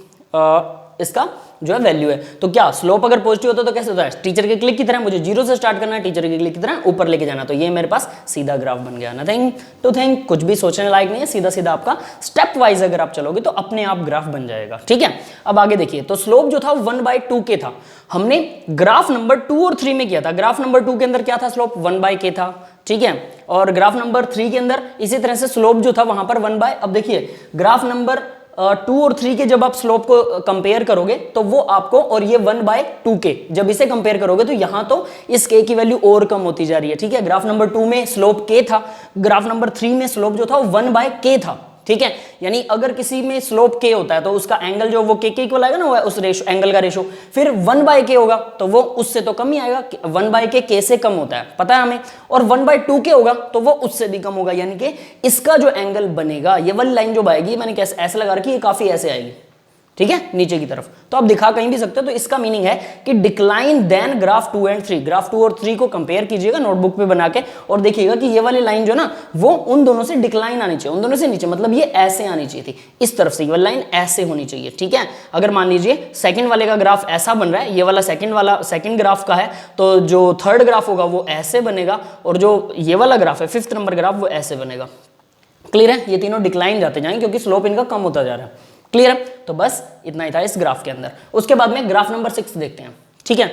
इसका जो है वैल्यू है। तो क्या स्लोप अगर पॉजिटिव होता है तो कैसे होता है, टीचर के क्लिक की तरह, मुझे 0 से स्टार्ट करना है, टीचर के क्लिक की तरह ऊपर लेके जाना। तो ये मेरे पास सीधा ग्राफ बन गया, नथिंग टू थिंक, कुछ भी सोचने लायक नहीं है, सीधा सीधा आपका स्टेप वाइज अगर आप चलोगे तो अपने आप ग्राफ बन जाएगा, ठीक है। अब आगे देखिए, तो स्लोप जो था 1/2k था, हमने ग्राफ नंबर 2 और 3 में किया था। ग्राफ नंबर 2 के अंदर क्या था, स्लोप 1/k था, ठीक है, और ग्राफ नंबर 3 के अंदर इसी तरह से स्लोप जो था वहां पर 1/, अब देखिए ग्राफ नंबर 2 और 3 के जब आप स्लोप को कंपेयर करोगे तो वो आपको, और ये 1/2k जब इसे कंपेयर करोगे तो यहां तो इस k की वैल्यू और कम होती जा रही है, ठीक है। ग्राफ नंबर 2 में स्लोप k था, ग्राफ नंबर 3 में स्लोप जो था 1/k था, ठीक है। यानी अगर किसी में स्लोप k होता है तो उसका एंगल जो वो k के इक्वल आएगा ना, वो उस रेशो एंगल का रेशो, फिर 1/k होगा तो वो उससे तो कम ही आएगा, 1/k k से कम होता है पता है हमें, और 1/2k होगा तो वो उससे भी कम होगा। यानी कि इसका जो एंगल बनेगा, ये वाली लाइन जो आएगी, मैंने कैसे ऐसे लगा रखी है, ये काफी ऐसे आएगी, ठीक है, नीचे की तरफ, तो आप दिखा कहीं भी सकते हो। तो इसका मीनिंग है कि decline then graph 2 and 3, graph 2 और 3 को कंपेयर कीजिएगा नोटबुक पे बना के और देखिएगा कि ये वाली लाइन जो ना वो उन दोनों से डिक्लाइन आनी चाहिए, उन दोनों से नीचे, मतलब ये ऐसे आनी चाहिए थी, इस तरफ से ये वाली लाइन ऐसे होनी चाहिए, ठीक है। अगर मान लीजिए सेकंड वाले का ग्राफ ऐसा बन रहा है, ये वाला सेकंड ग्राफ का है, तो जो थर्ड ग्राफ होगा वो ऐसे बनेगा, और जो ये वाला ग्राफ है 5th नंबर ग्राफ वो ऐसे बनेगा। क्लियर है, ये तीनों डिक्लाइन जाते जाएंगे क्योंकि स्लोप इनका कम होता जा रहा है। क्लियर है, तो बस इतना ही था इस ग्राफ के अंदर। उसके बाद में ग्राफ नंबर 6 देखते हैं, ठीक है।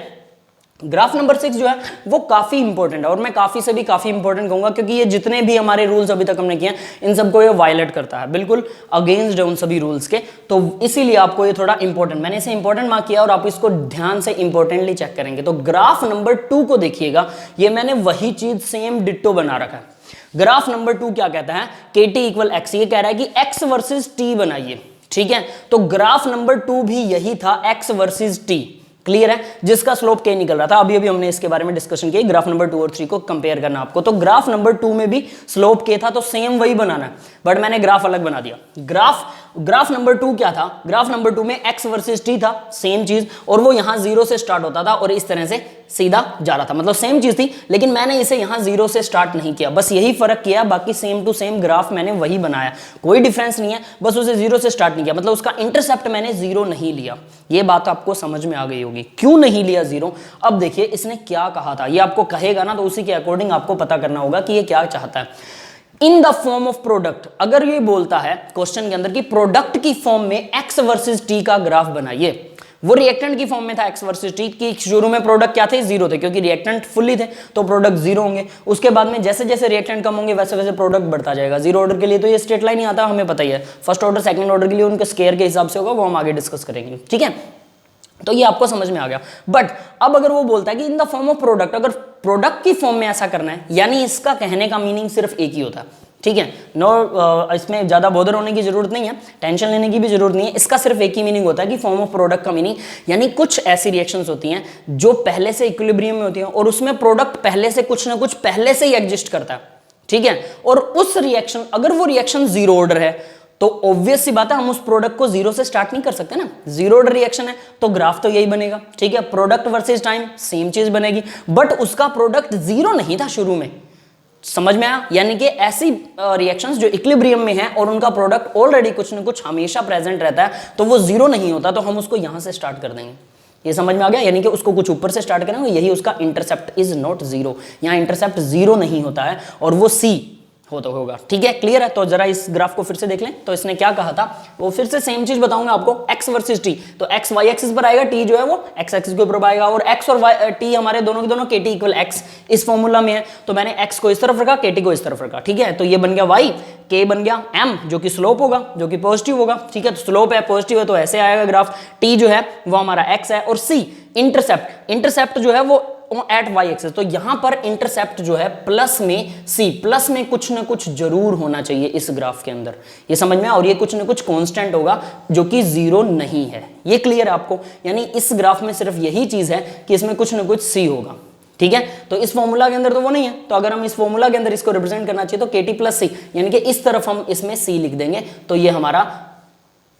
ग्राफ नंबर 6 जो है वो काफी इंपॉर्टेंट है, और मैं काफी से भी काफी इंपॉर्टेंट कहूंगा क्योंकि ये जितने भी हमारे रूल्स अभी तक हमने किए इन सबको ये वायलेट करता है, बिल्कुल अगेंस्ट है उन सभी रूल्स के, तो इसीलिए आपको ये थोड़ा इंपॉर्टेंट, मैंने इसे इंपॉर्टेंट मार्क किया और आप इसको ध्यान से इंपॉर्टेंटली चेक करेंगे। तो ग्राफ नंबर 2 को देखिएगा, ये मैंने वही चीज सेम डिट्टो बना रखा है। ग्राफ नंबर 2 क्या कहता है, kt इक्वल x, ये कह रहा है कि x वर्सेस t बनाइए, ठीक है। तो ग्राफ नंबर 2 भी यही था, x वर्सेस t, क्लियर है, जिसका स्लोप k निकल रहा था। अभी अभी हमने इसके बारे में डिस्कशन किया, ग्राफ नंबर 2 और 3 को कंपेयर करना आपको। तो ग्राफ नंबर 2 में भी स्लोप k था, तो सेम वही बनाना है, बट मैंने ग्राफ अलग बना दिया। ग्राफ नंबर 2 क्या था, ग्राफ नंबर 2 में x वर्सेस t था, सेम चीज, और वो यहां 0 से स्टार्ट होता था और इस तरह से सीधा जा रहा था, मतलब सेम चीज थी, लेकिन मैंने इसे यहां 0 से स्टार्ट नहीं किया, बस यही फर्क किया, बाकी सेम टू सेम ग्राफ मैंने वही बनाया, कोई डिफरेंस नहीं है, बस उसे 0 से स्टार्ट नहीं किया, मतलब उसका इंटरसेप्ट मैंने 0 नहीं लिया। ये बात आपको समझ में आ गई होगी क्यों नहीं लिया 0। अब देखिए इसने क्या कहा था, ये आपको कहेगा ना, तो उसी के अकॉर्डिंग आपको पता करना होगा कि ये क्या चाहता है। In the form of product, अगर ये बोलता है क्वेश्चन के अंदर कि प्रोडक्ट की फॉर्म में x वर्सेस t का ग्राफ बनाइए, वो रिएक्टेंट की फॉर्म में था x वर्सेस t की, शुरू में प्रोडक्ट क्या थे, 0 थे, क्योंकि रिएक्टेंट फुल्ली थे तो प्रोडक्ट 0 होंगे। उसके बाद में जैसे जैसे रिएक्टेंट कम होंगे वैसे वैसे प्रोडक्ट बढ़ता जाएगा। 0 ऑर्डर के लिए तो ये स्ट्रेट लाइन ही आता है, हमें पता ही है, फर्स्ट ऑर्डर सेकंड ऑर्डर के लिए उनके स्क्वायर के हिसाब से होगा, वो हम आगे डिस्कस करेंगे, ठीक है। तो ये आपको समझ में आ गया। बट अब अगर वो बोलता है कि in the form of product, अगर प्रोडक्ट की फॉर्म में ऐसा करना है, यानी इसका कहने का मीनिंग सिर्फ एक ही होता है, ठीक है। नो, इसमें ज्यादा बॉदर होने की जरूरत नहीं है, टेंशन लेने की भी जरूरत नहीं है, इसका सिर्फ एक ही मीनिंग होता है कि फॉर्म ऑफ प्रोडक्ट का मीनिंग, यानी कुछ ऐसी रिएक्शंस होती हैं जो पहले से इक्विलिब्रियम में होती हैं और उसमें प्रोडक्ट पहले से कुछ ना कुछ पहले से ही एग्जिस्ट करता है, ठीक है। और उस रिएक्शन, अगर वो रिएक्शन 0 ऑर्डर है तो ऑब्वियस सी बात है हम उस प्रोडक्ट को 0 से स्टार्ट नहीं कर सकते ना, 0 ऑर्डर रिएक्शन है तो ग्राफ तो यही बनेगा, ठीक है। प्रोडक्ट वर्सेस टाइम सेम चीज बनेगी, बट उसका प्रोडक्ट 0 नहीं था शुरू में, समझ में आया। यानी कि ऐसी रिएक्शंस जो इक्विलिब्रियम में है और उनका प्रोडक्ट ऑलरेडी कुछ ना कुछ हमेशा प्रेजेंट रहता है, तो वो 0 नहीं होता, तो हम उसको यहां से स्टार्ट कर देंगे। ये समझ में आ गया, यानी कि उसको कुछ ऊपर से स्टार्ट करेंगे, यही उसका इंटरसेप्ट इज नॉट 0, यहां इंटरसेप्ट 0 नहीं होता है और वो सी होगा, ठीक है। क्लियर है, तो जरा इस ग्राफ को फिर से देख लें। तो इसने क्या कहा था, वो फिर से सेम चीज बताऊंगा आपको, x वर्सेस t, तो x y एक्सिस पर आएगा, t जो है वो x एक्सिस के ऊपर आएगा, और x और t हमारे दोनों के दोनों kt इक्वल x इस फॉर्मूला में है, तो मैंने x को इस तरफ रखा, kt को इस तरफ रखा, ठीक है। तो ये बन गया y, k बन गया m जो कि स्लोप होगा, जो कि पॉजिटिव होगा, ठीक है। तो स्लोप है, पॉजिटिव है, तो ऐसे आएगा ग्राफ। t जो है वो हमारा x है, और c इंटरसेप्ट जो है वो एट y एक्सिस, तो यहां पर इंटरसेप्ट जो है प्लस में c, प्लस में कुछ ना कुछ जरूर होना चाहिए इस ग्राफ के अंदर, ये समझ में, और ये कुछ ना कुछ कांस्टेंट होगा जो कि 0 नहीं है, ये क्लियर है आपको। यानी इस ग्राफ में सिर्फ यही चीज है कि इसमें कुछ ना कुछ c होगा, ठीक है। तो इस फॉर्मूला के अंदर तो वो नहीं है, तो अगर हम इस फॉर्मूला के अंदर इसको रिप्रेजेंट करना चाहिए तो kt प्लस c, यानी कि इस तरफ हम इसमें c लिख देंगे, तो ये हमारा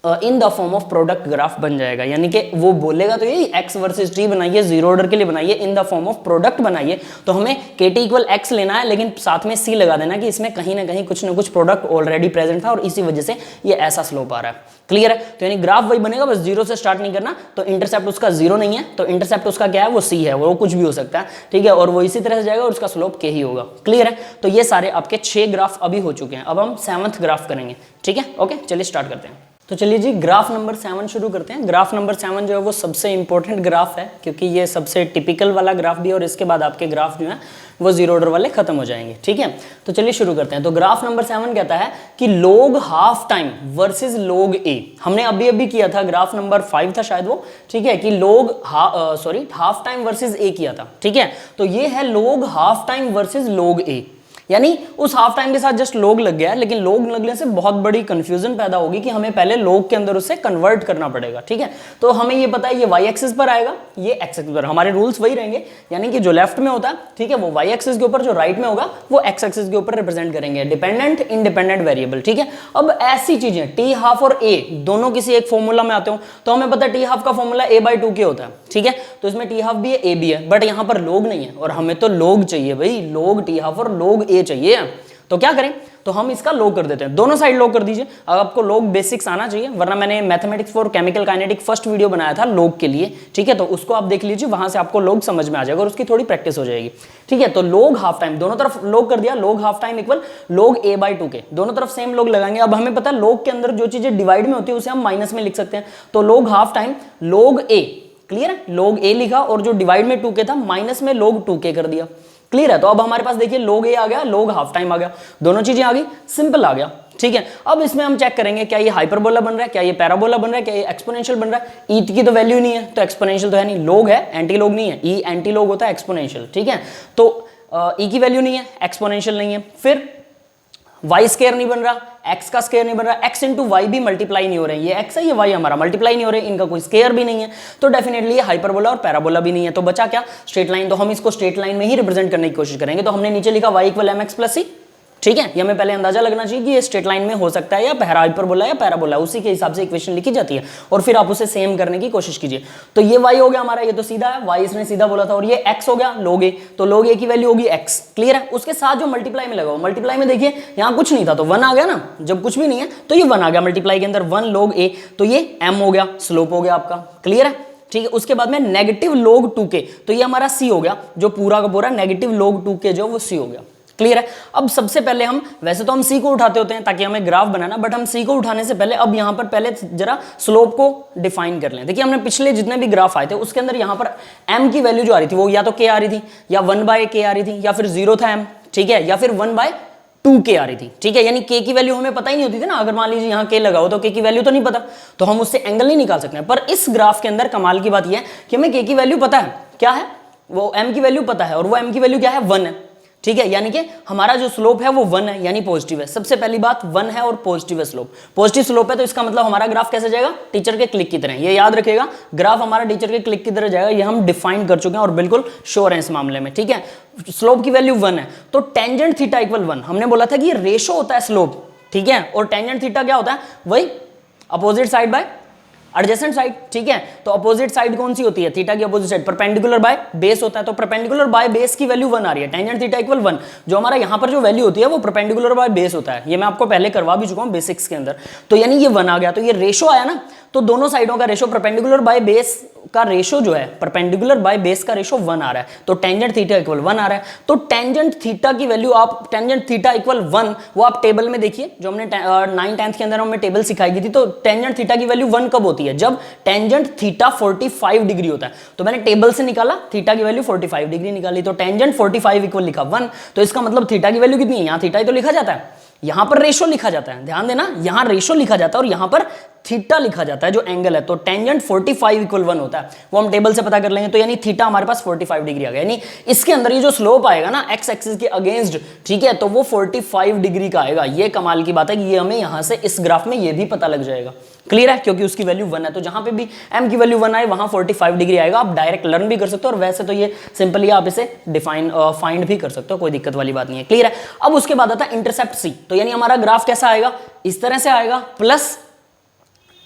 in the form of product graph बन जाएगा। यानी कि वो बोलेगा तो यही x वर्सेस t बनाइए, 0 ऑर्डर के लिए बनाइए, in the form of product बनाइए, तो हमें kt इक्वल x लेना है, लेकिन साथ में c लगा देना कि इसमें कहीं ना कहीं कुछ ना कुछ प्रोडक्ट ऑलरेडी प्रेजेंट था और इसी वजह से ये ऐसा स्लोप आ रहा है। क्लियर है, तो यानी ग्राफ वही बनेगा, बस 0 से स्टार्ट नहीं करना। तो इंटरसेप्ट उसका 0 नहीं है, तो इंटरसेप्ट उसका क्या है, वो c है, वो कुछ भी हो सकता है, ठीक है, और वो इसी तरह से जाएगा और उसका स्लोप k ही होगा। क्लियर है, तो ये सारे आपके 6 ग्राफ अभी हो चुके हैं, अब हम 7th ग्राफ करेंगे, ठीक है। ओके, चलिए स्टार्ट करते हैं। तो चलिए जी ग्राफ नंबर 7 शुरू करते हैं। ग्राफ नंबर 7 जो है वो सबसे इंपॉर्टेंट ग्राफ है, क्योंकि ये सबसे टिपिकल वाला ग्राफ भी है, और इसके बाद आपके ग्राफ जो है वो 0 ऑर्डर वाले खत्म हो जाएंगे, ठीक है। तो चलिए शुरू करते हैं। तो ग्राफ नंबर 7 कहता है कि लोग हाफ टाइम वर्सेस लोग ए, हमने अभी अभी किया था, ग्राफ नंबर 5 था शायद वो, ठीक है, कि लोग हाफ टाइम वर्सेस ए किया था, ठीक है। तो ये है लोग हाफ टाइम वर्सेस लोग ए। यानी उस हाफ टाइम के साथ जस्ट लोग लग गया है, लेकिन लोग लगने से बहुत बड़ी कंफ्यूजन पैदा होगी कि हमें पहले लोग के अंदर उसे कन्वर्ट करना पड़ेगा, ठीक है। तो हमें ये पता है ये वाई एक्सिस पर आएगा, ये एक्स एक्सिस पर, हमारे रूल्स वही रहेंगे, यानी कि जो लेफ्ट में होता है, ठीक है, वो वाई एक्सिस के ऊपर, जो राइट में होगा वो एक्स एक्सिस के ऊपर रिप्रेजेंट करेंगे, डिपेंडेंट इंडिपेंडेंट वेरिएबल, ठीक है। अब ऐसी चीजें टी हाफ और ए दोनों किसी एक फॉर्मूला में आते हो तो हमें पता है टी हाफ का फॉर्मूला a/2k होता है, ठीक है। तो इसमें टी हाफ भी है, ए भी है, बट यहां पर लोग नहीं है और हमें तो लोग चाहिए भाई, लोग टी हाफ और लोग ए चाहिए। तो क्या करें, तो हम इसका लॉग कर देते हैं, दोनों साइड लॉग कर दीजिए। अब आपको लॉग बेसिक्स आना चाहिए, वरना मैंने mathematics for chemical kinetic first video बनाया था लॉग के लिए, ठीक है, तो उसको आप देख लीजिए, वहां से आपको लॉग समझ में आ जाएगा और उसकी थोड़ी प्रैक्टिस हो जाएगी, ठीक है। तो लॉग हाफ टाइम दोनों तरफ लॉग कर दिया, log half time equal log a/2k, दोनों तरफ सेम लॉग लगाएंगे। अब हमें पता है लॉग के अंदर जो चीजें डिवाइड में होती है उसे हम माइनस में लिख सकते हैं, तो log half time log a, clear है, लॉग a लिखा और जो डिवाइड में 2k था माइनस में log 2k कर दिया, क्लियर है। तो अब हमारे पास देखिए log a आ गया, log हाफ टाइम आ गया, दोनों चीजें आ गई, सिंपल आ गया, ठीक है। अब इसमें हम चेक करेंगे क्या ये हाइपरबोला बन रहा है, क्या ये पैराबोला बन रहा है, क्या ये एक्सपोनेंशियल बन रहा है। ई की तो वैल्यू नहीं है तो एक्सपोनेंशियल तो है नहीं, log है एंटी लॉग नहीं है, ई एंटी लॉग होता है एक्सपोनेंशियल, ठीक है। तो ई की वैल्यू नहीं है, एक्सपोनेंशियल नहीं है, फिर वाई स्केयर नहीं बन रहा, एक्स का स्केयर नहीं बन रहा, एक्स इंटू वाई भी मल्टीप्लाई नहीं हो रहे हैं, ये एक्स है ये वाई हमारा मल्टीप्लाई नहीं हो रहे, इनका कोई स्केयर भी नहीं है, तो डेफिनेटली ये हाइपरबोला और पैराबोला भी नहीं है। तो बचा क्या, स्ट्रेट लाइन, तो हम इसको स्ट्रेट लाइन में ही रिप्रेजेंट करने की कोशिश करेंगे। तो हमने नीचे लिखा y = mx + c, ठीक है, ये हमें पहले अंदाजा लगना चाहिए कि ये स्ट्रेट लाइन में हो सकता है या हाइपरबोला या पैराबोला, उसी के हिसाब से इक्वेशन लिखी जाती है और फिर आप उसे सेम करने की कोशिश कीजिए। तो ये y हो गया हमारा, ये तो सीधा है, y इसने सीधा बोला था, और ये x हो गया log a, तो log a की वैल्यू होगी x, क्लियर है। उसके साथ जो मल्टीप्लाई में लगा, मल्टीप्लाई में देखिए यहाँ कुछ नहीं था तो 1 आ गया ना, जब कुछ भी नहीं है तो ये 1 आ गया मल्टीप्लाई के अंदर, 1 log a, तो ये m हो गया, स्लोप हो गया आपका, क्लियर है, ठीक है। उसके बाद में नेगेटिव log 2k, तो ये हमारा c हो गया, जो पूरा का पूरा नेगेटिव log 2k जो वो c हो गया, क्लियर है। अब सबसे पहले हम, वैसे तो हम सी को उठाते होते हैं ताकि हमें ग्राफ बनाना, बट हम सी को उठाने से पहले अब यहाँ पर पहले जरा स्लोप को डिफाइन कर लें। देखिए हमने पिछले जितने भी ग्राफ आए थे उसके अंदर यहाँ पर m की वैल्यू जो आ रही थी वो या तो k आ रही थी, या 1/k आ रही थी, या फिर 0 था m, ठीक है, या फिर 1/2k आ रही थी, ठीक है। यानी k की वैल्यू हमें पता ही नहीं होती थी ना, अगर मान लीजिए यहाँ k लगा हो तो k की वैल्यू तो नहीं पता, तो हम उससे एंगल नहीं निकाल सकते। पर इस ग्राफ के अंदर कमाल की बात यह है कि हमें k की वैल्यू पता है, क्या है वो m की वैल्यू पता है, और वो m की वैल्यू क्या है, 1 है, ठीक है। यानी कि हमारा जो स्लोप है वो 1 है, यानी पॉजिटिव है। सबसे पहली बात 1 है और पॉजिटिव है स्लोप, पॉजिटिव स्लोप है, तो इसका मतलब हमारा ग्राफ कैसे जाएगा, टीचर के क्लिक की तरह। ये याद रखिएगा, ग्राफ हमारा टीचर के क्लिक की तरह जाएगा, ये हम डिफाइन कर चुके हैं और बिल्कुल श्योर है इस मामले में, ठीक है। स्लोप की वैल्यू 1 है, तो टेंजेंट थीटा = 1, हमने बोला था कि ये रेशो होता है स्लोप, ठीक है, और टेंजेंट थीटा क्या होता है, वही opposite side by adjacent side, ठीक है। तो अपोजिट साइड कौन सी होती है, थीटा की opposite side perpendicular by base होता है, तो परपेंडिकुलर बाय बेस की वैल्यू 1 आ रही है, टेंजेंट थीटा = 1, जो हमारा यहाँ पर जो वैल्यू होती है वो परपेंडिकुलर बाय बेस होता है, ये मैं आपको पहले करवा भी चुका हूँ बेसिक्स के अंदर। तो यानी ये 1 आ गया, तो ये रेशो आया ना, तो दोनों साइडों का रेशो परपेंडिकुलर बाय बेस का रेशो जो है, परपेंडिकुलर बाय बेस का रेशो 1 आ रहा है, तो टेंजेंट थीटा = 1 आ रहा है। तो टेंजेंट थीटा की वैल्यू आप, टेंजेंट थीटा = 1, वो आप टेबल में देखिए, जो हमने 9th 10th के अंदर हमें टेबल सिखाई गई थी, तो टेंजेंट थीटा की वैल्यू 1 कब होती है, जब टेंजेंट थीटा 45 डिग्री होता है। तो मैंने टेबल से निकाला, थीटा की वैल्यू 45 डिग्री निकाली, तो टेंजेंट 45 = लिखा 1, तो इसका मतलब थीटा की वैल्यू कितनी है, यहाँ थीटा ही तो लिखा जाता है, यहां पर रेशो लिखा जाता है, ध्यान देना, यहां रेशो लिखा जाता है और यहां पर थीटा लिखा जाता है जो एंगल है। तो टेंजेंट 45 = 1 होता है, वो हम टेबल से पता कर लेंगे। तो यानी थीटा हमारे पास 45 डिग्री आ गया, यानी इसके अंदर ये जो स्लोप आएगा ना एक्स एक्सिस के अगेंस्ट, ठीक है, तो वो 45 डिग्री का आएगा। ये कमाल की बात है कि ये हमें यहां से इस ग्राफ में ये भी पता लग जाएगा, क्लियर है, क्योंकि उसकी वैल्यू 1 है, तो जहां पे भी m की वैल्यू 1 आए वहां 45 डिग्री आएगा। आप डायरेक्ट लर्न भी कर सकते हो और वैसे तो ये सिंपली आप इसे डिफाइन फाइंड भी कर सकते हो, कोई दिक्कत वाली बात नहीं है, क्लियर है। अब उसके बाद आता है इंटरसेप्ट c, तो यानी हमारा ग्राफ कैसा आएगा, इस तरह से आएगा, प्लस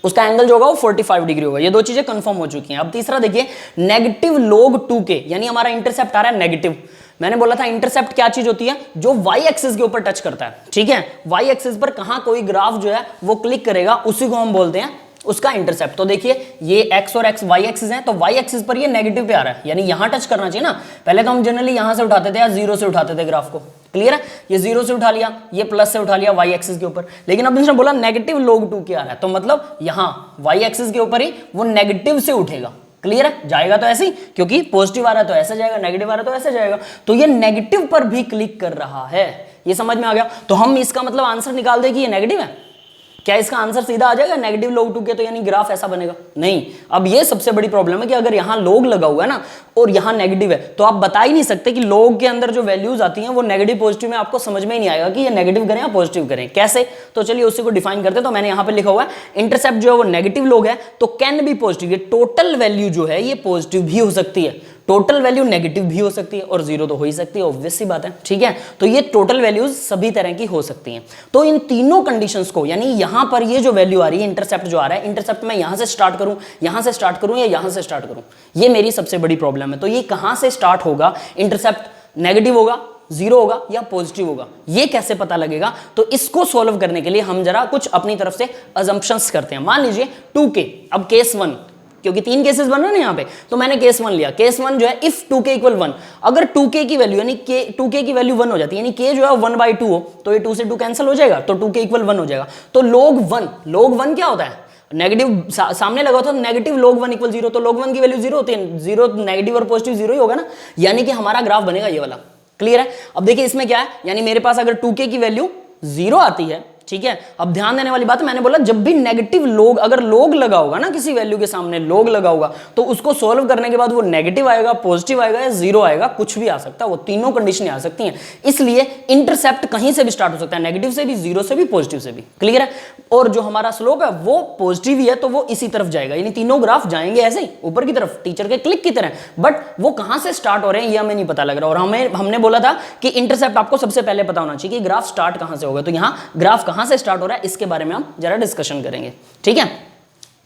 उसका एंगल जो होगा वो 45 डिग्री होगा। ये दो चीजें कंफर्म हो चुकी हैं। अब तीसरा देखिए नेगेटिव log 2k, यानी हमारा इंटरसेप्ट आ रहा है नेगेटिव। मैंने बोला था इंटरसेप्ट क्या चीज होती है, जो y एक्सिस के ऊपर टच करता है, ठीक है, y एक्सिस पर कहां कोई ग्राफ जो है वो क्लिक करेगा उसी को हम बोलते हैं उसका इंटरसेप्ट। तो देखिए ये x और x y एक्सिस है, तो y एक्सिस पर ये नेगेटिव पे आ रहा है, यानी यहां टच करना चाहिए ना। पहले तो हम जनरली यहां से उठाते थे या 0 से उठाते थे ग्राफ को, क्लियर है, ये 0 से उठा लिया, ये प्लस से उठा लिया y एक्सिस के ऊपर, लेकिन अब इसने बोला नेगेटिव log 2k आ रहा है, तो मतलब यहां y एक्सिस के ऊपर ही वो नेगेटिव से उठेगा, क्लियर है, जाएगा तो ऐसे ही, क्योंकि पॉजिटिव आ रहा है तो ऐसे जाएगा, नेगेटिव आ रहा है तो ऐसे जाएगा, तो ये नेगेटिव पर भी क्लिक कर रहा है। ये समझ में आ गया, तो हम इसका मतलब आंसर निकाल दें कि ये नेगेटिव है, क्या इसका आंसर सीधा आ जाएगा नेगेटिव log 2k, तो यानी ग्राफ ऐसा बनेगा? नहीं। अब ये सबसे बड़ी प्रॉब्लम है कि अगर यहां log लगा हुआ है ना और यहां नेगेटिव है, तो आप बता ही नहीं सकते कि log के अंदर जो वैल्यूज आती हैं वो नेगेटिव पॉजिटिव में आपको समझ में ही नहीं आएगा कि ये नेगेटिव करें या पॉजिटिव करें, कैसे? तो चलिए उसी को डिफाइन करते हैं। तो मैंने यहां पे लिखा हुआ है इंटरसेप्ट जो है वो नेगेटिव log है तो कैन बी पॉजिटिव, ये टोटल वैल्यू जो है ये पॉजिटिव भी हो सकती है, टोटल वैल्यू नेगेटिव भी हो सकती है और जीरो तो हो ही सकती है, ऑब्वियस सी बात है, ठीक है। तो ये टोटल वैल्यूज सभी तरह की हो सकती हैं। तो इन तीनों कंडीशंस को, यानी यहां पर ये जो वैल्यू आ रही है, इंटरसेप्ट जो आ रहा है, इंटरसेप्ट मैं यहां से स्टार्ट करूं, यहां से स्टार्ट करूं या यहां से स्टार्ट करूं, ये मेरी सबसे बड़ी प्रॉब्लम है। तो ये कहां से स्टार्ट होगा, इंटरसेप्ट नेगेटिव होगा, जीरो होगा या पॉजिटिव होगा, ये कैसे पता लगेगा? तो इसको सॉल्व करने के लिए हम जरा कुछ अपनी तरफ से असम्पशंस करते हैं। मान लीजिए 2k, अब केस 1, क्योंकि 3 केसेस बन रहे हैं ना यहाँ पे, तो मैंने केस 1 लिया। केस 1 जो है इफ 2k इक्वल 1, अगर 2k की वैल्यू यानी 2k की वैल्यू 1 हो जाती है, यानी k जो है 1/2 हो, तो ये 2 से 2 कैंसिल हो जाएगा, तो 2k इक्वल 1 हो जाएगा। तो log 1 क्या होता है? नेगेटिव सामने लगा था, नेगेटिव log 1 इक्वल 0, तो log 1 की वैल्यू 0 होती है, 0 नेगेटिव और पॉजिटिव 0 ही होगा ना, यानी कि हमारा ग्राफ बनेगा ये वाला। क्लियर है? अब देखिए इसमें क्या है, यानी मेरे पास अगर 2k की वैल्यू 0 आती है, ठीक है। अब ध्यान देने वाली बात है, मैंने बोला जब भी नेगेटिव log, अगर log लगा होगा ना किसी वैल्यू के सामने log लगा होगा, तो उसको सॉल्व करने के बाद वो नेगेटिव आएगा, पॉजिटिव आएगा या जीरो आएगा, कुछ भी आ सकता है, वो तीनों कंडीशन आ सकती हैं। इसलिए इंटरसेप्ट कहीं से भी स्टार्ट हो सकता है, नेगेटिव से भी, जीरो से भी, पॉजिटिव से भी। क्लियर है? और जो हमारा स्लोप है वो पॉजिटिव ही है, तो वो इसी तरफ जाएगा, यानी तीनों ग्राफ जाएंगे ऐसे ही ऊपर की तरफ, टीचर के क्लिक की तरह। बट वो कहां से स्टार्ट हो रहे हैं ये हमें नहीं पता लग रहा। और हमने बोला था कि इंटरसेप्ट आपको सबसे पहले पता होना चाहिए कि ग्राफ स्टार्ट कहां से होगा। तो यहां ग्राफ कहां से स्टार्ट हो रहा है इसके बारे में हम जरा डिस्कशन करेंगे, ठीक है।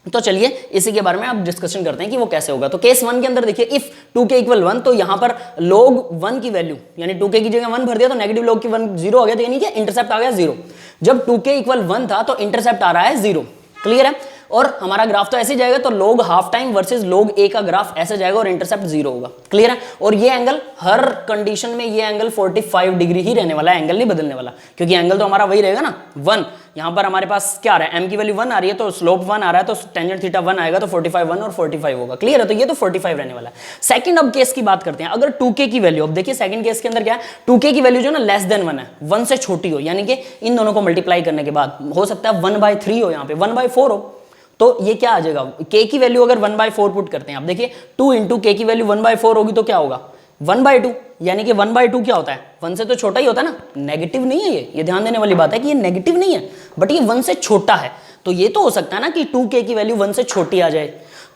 तो चलिए इसी के बारे में आप डिस्कशन करते हैं कि वो कैसे होगा। तो केस 1 के अंदर देखिए इफ 2k इक्वल 1, तो यहां पर log 1 की वैल्यू, यानी 2k की जगह 1 भर दिया तो नेगेटिव log की 1 0 आ गया, तो यानी कि इंटरसेप्ट आ गया 0। जब 2k इक्वल 1 था तो इंटरसेप्ट आ रहा है 0। क्लियर है? और हमारा ग्राफ तो ऐसे ही जाएगा, तो log half time versus log a का ग्राफ ऐसे जाएगा और इंटरसेप्ट 0 होगा। क्लियर है? और ये एंगल हर कंडीशन में ये एंगल 45 डिग्री ही रहने वाला है, एंगल नहीं बदलने वाला, क्योंकि एंगल तो हमारा वही रहेगा ना 1। यहां पर हमारे पास क्या आ रहा है, m की वैल्यू 1 आ रही है, तो स्लोप 1 आ रहा है, तो टेंजेंट थीटा 1 आएगा, तो 45 1 और 45 होगा। क्लियर है? तो ये तो 45 रहने वाला है। सेकंड अब केस की बात करते हैं, अगर 2k की वैल्यू, अब देखिए सेकंड केस के अंदर क्या है, 2k की वैल्यू जो ना लेस देन 1 है, 1 से छोटी हो, यानी कि इन दोनों को मल्टीप्लाई करने के बाद हो सकता है 1/3 हो, यहां पे 1/4 हो, तो ये क्या आ जाएगा, k की वैल्यू अगर 1/4 पुट करते हैं, आप देखिए 2 इंटू k की वैल्यू 1/4 होगी तो क्या होगा 1/2, यानी कि 1/2 क्या होता है, 1 से तो छोटा ही होता है ना, नेगेटिव नहीं है ये ध्यान देने वाली बात है कि ये नेगेटिव नहीं है, बट ये 1 से छोटा है। तो ये तो हो सकता है ना कि 2k की वैल्यू 1 से छोटी आ जाए,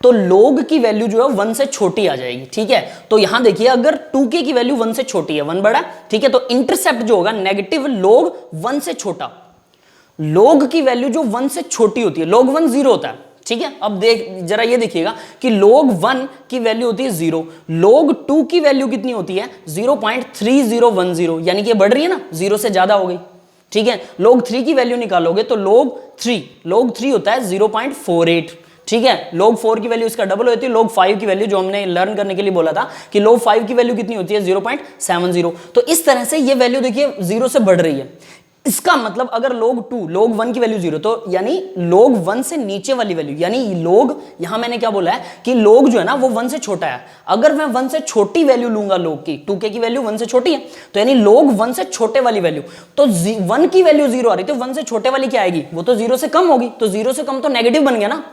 तो log की वैल्यू जो है 1 से छोटी आ जाएगी। ठीक है, तो यहां देखिए अगर 2k की वैल्यू 1 से छोटी है, 1 बड़ा, ठीक है, तो इंटरसेप्ट जो होगा नेगेटिव log 1 से छोटा, log की वैल्यू जो 1 से छोटी होती है, log 1 0 होता है। ठीक है, अब जरा ये देखिएगा कि log 1 की वैल्यू होती है 0, log 2 की वैल्यू कितनी होती है 0.3010, यानी कि ये बढ़ रही है ना, 0 से ज्यादा हो गई। ठीक है, log 3 की वैल्यू निकालोगे तो log 3 होता है 0.48। ठीक है, log 4 की वैल्यू इसका डबल होती है, log 5 की वैल्यू जो हमने लर्न करने के लिए बोला था कि log 5 की वैल्यू कितनी होती है 0.70। तो इस तरह से ये वैल्यू देखिए 0 से बढ़ रही है। इसका मतलब अगर log 1 की वैल्यू 0, तो यानी log 1 से नीचे वाली वैल्यू, यानी log, यहां मैंने क्या बोला है कि log जो है ना वो 1 से छोटा है। अगर मैं 1 से छोटी वैल्यू लूंगा log की, 2k की वैल्यू 1 से छोटी है, तो यानी log 1 से छोटे वाली वैल्यू, तो 1 की वैल्यू 0 आ रही, तो 1 से छोटे वाली क्या आएगी, वो तो 0 से कम होगी, तो 0 से कम तो नेगेटिव बन गया ना।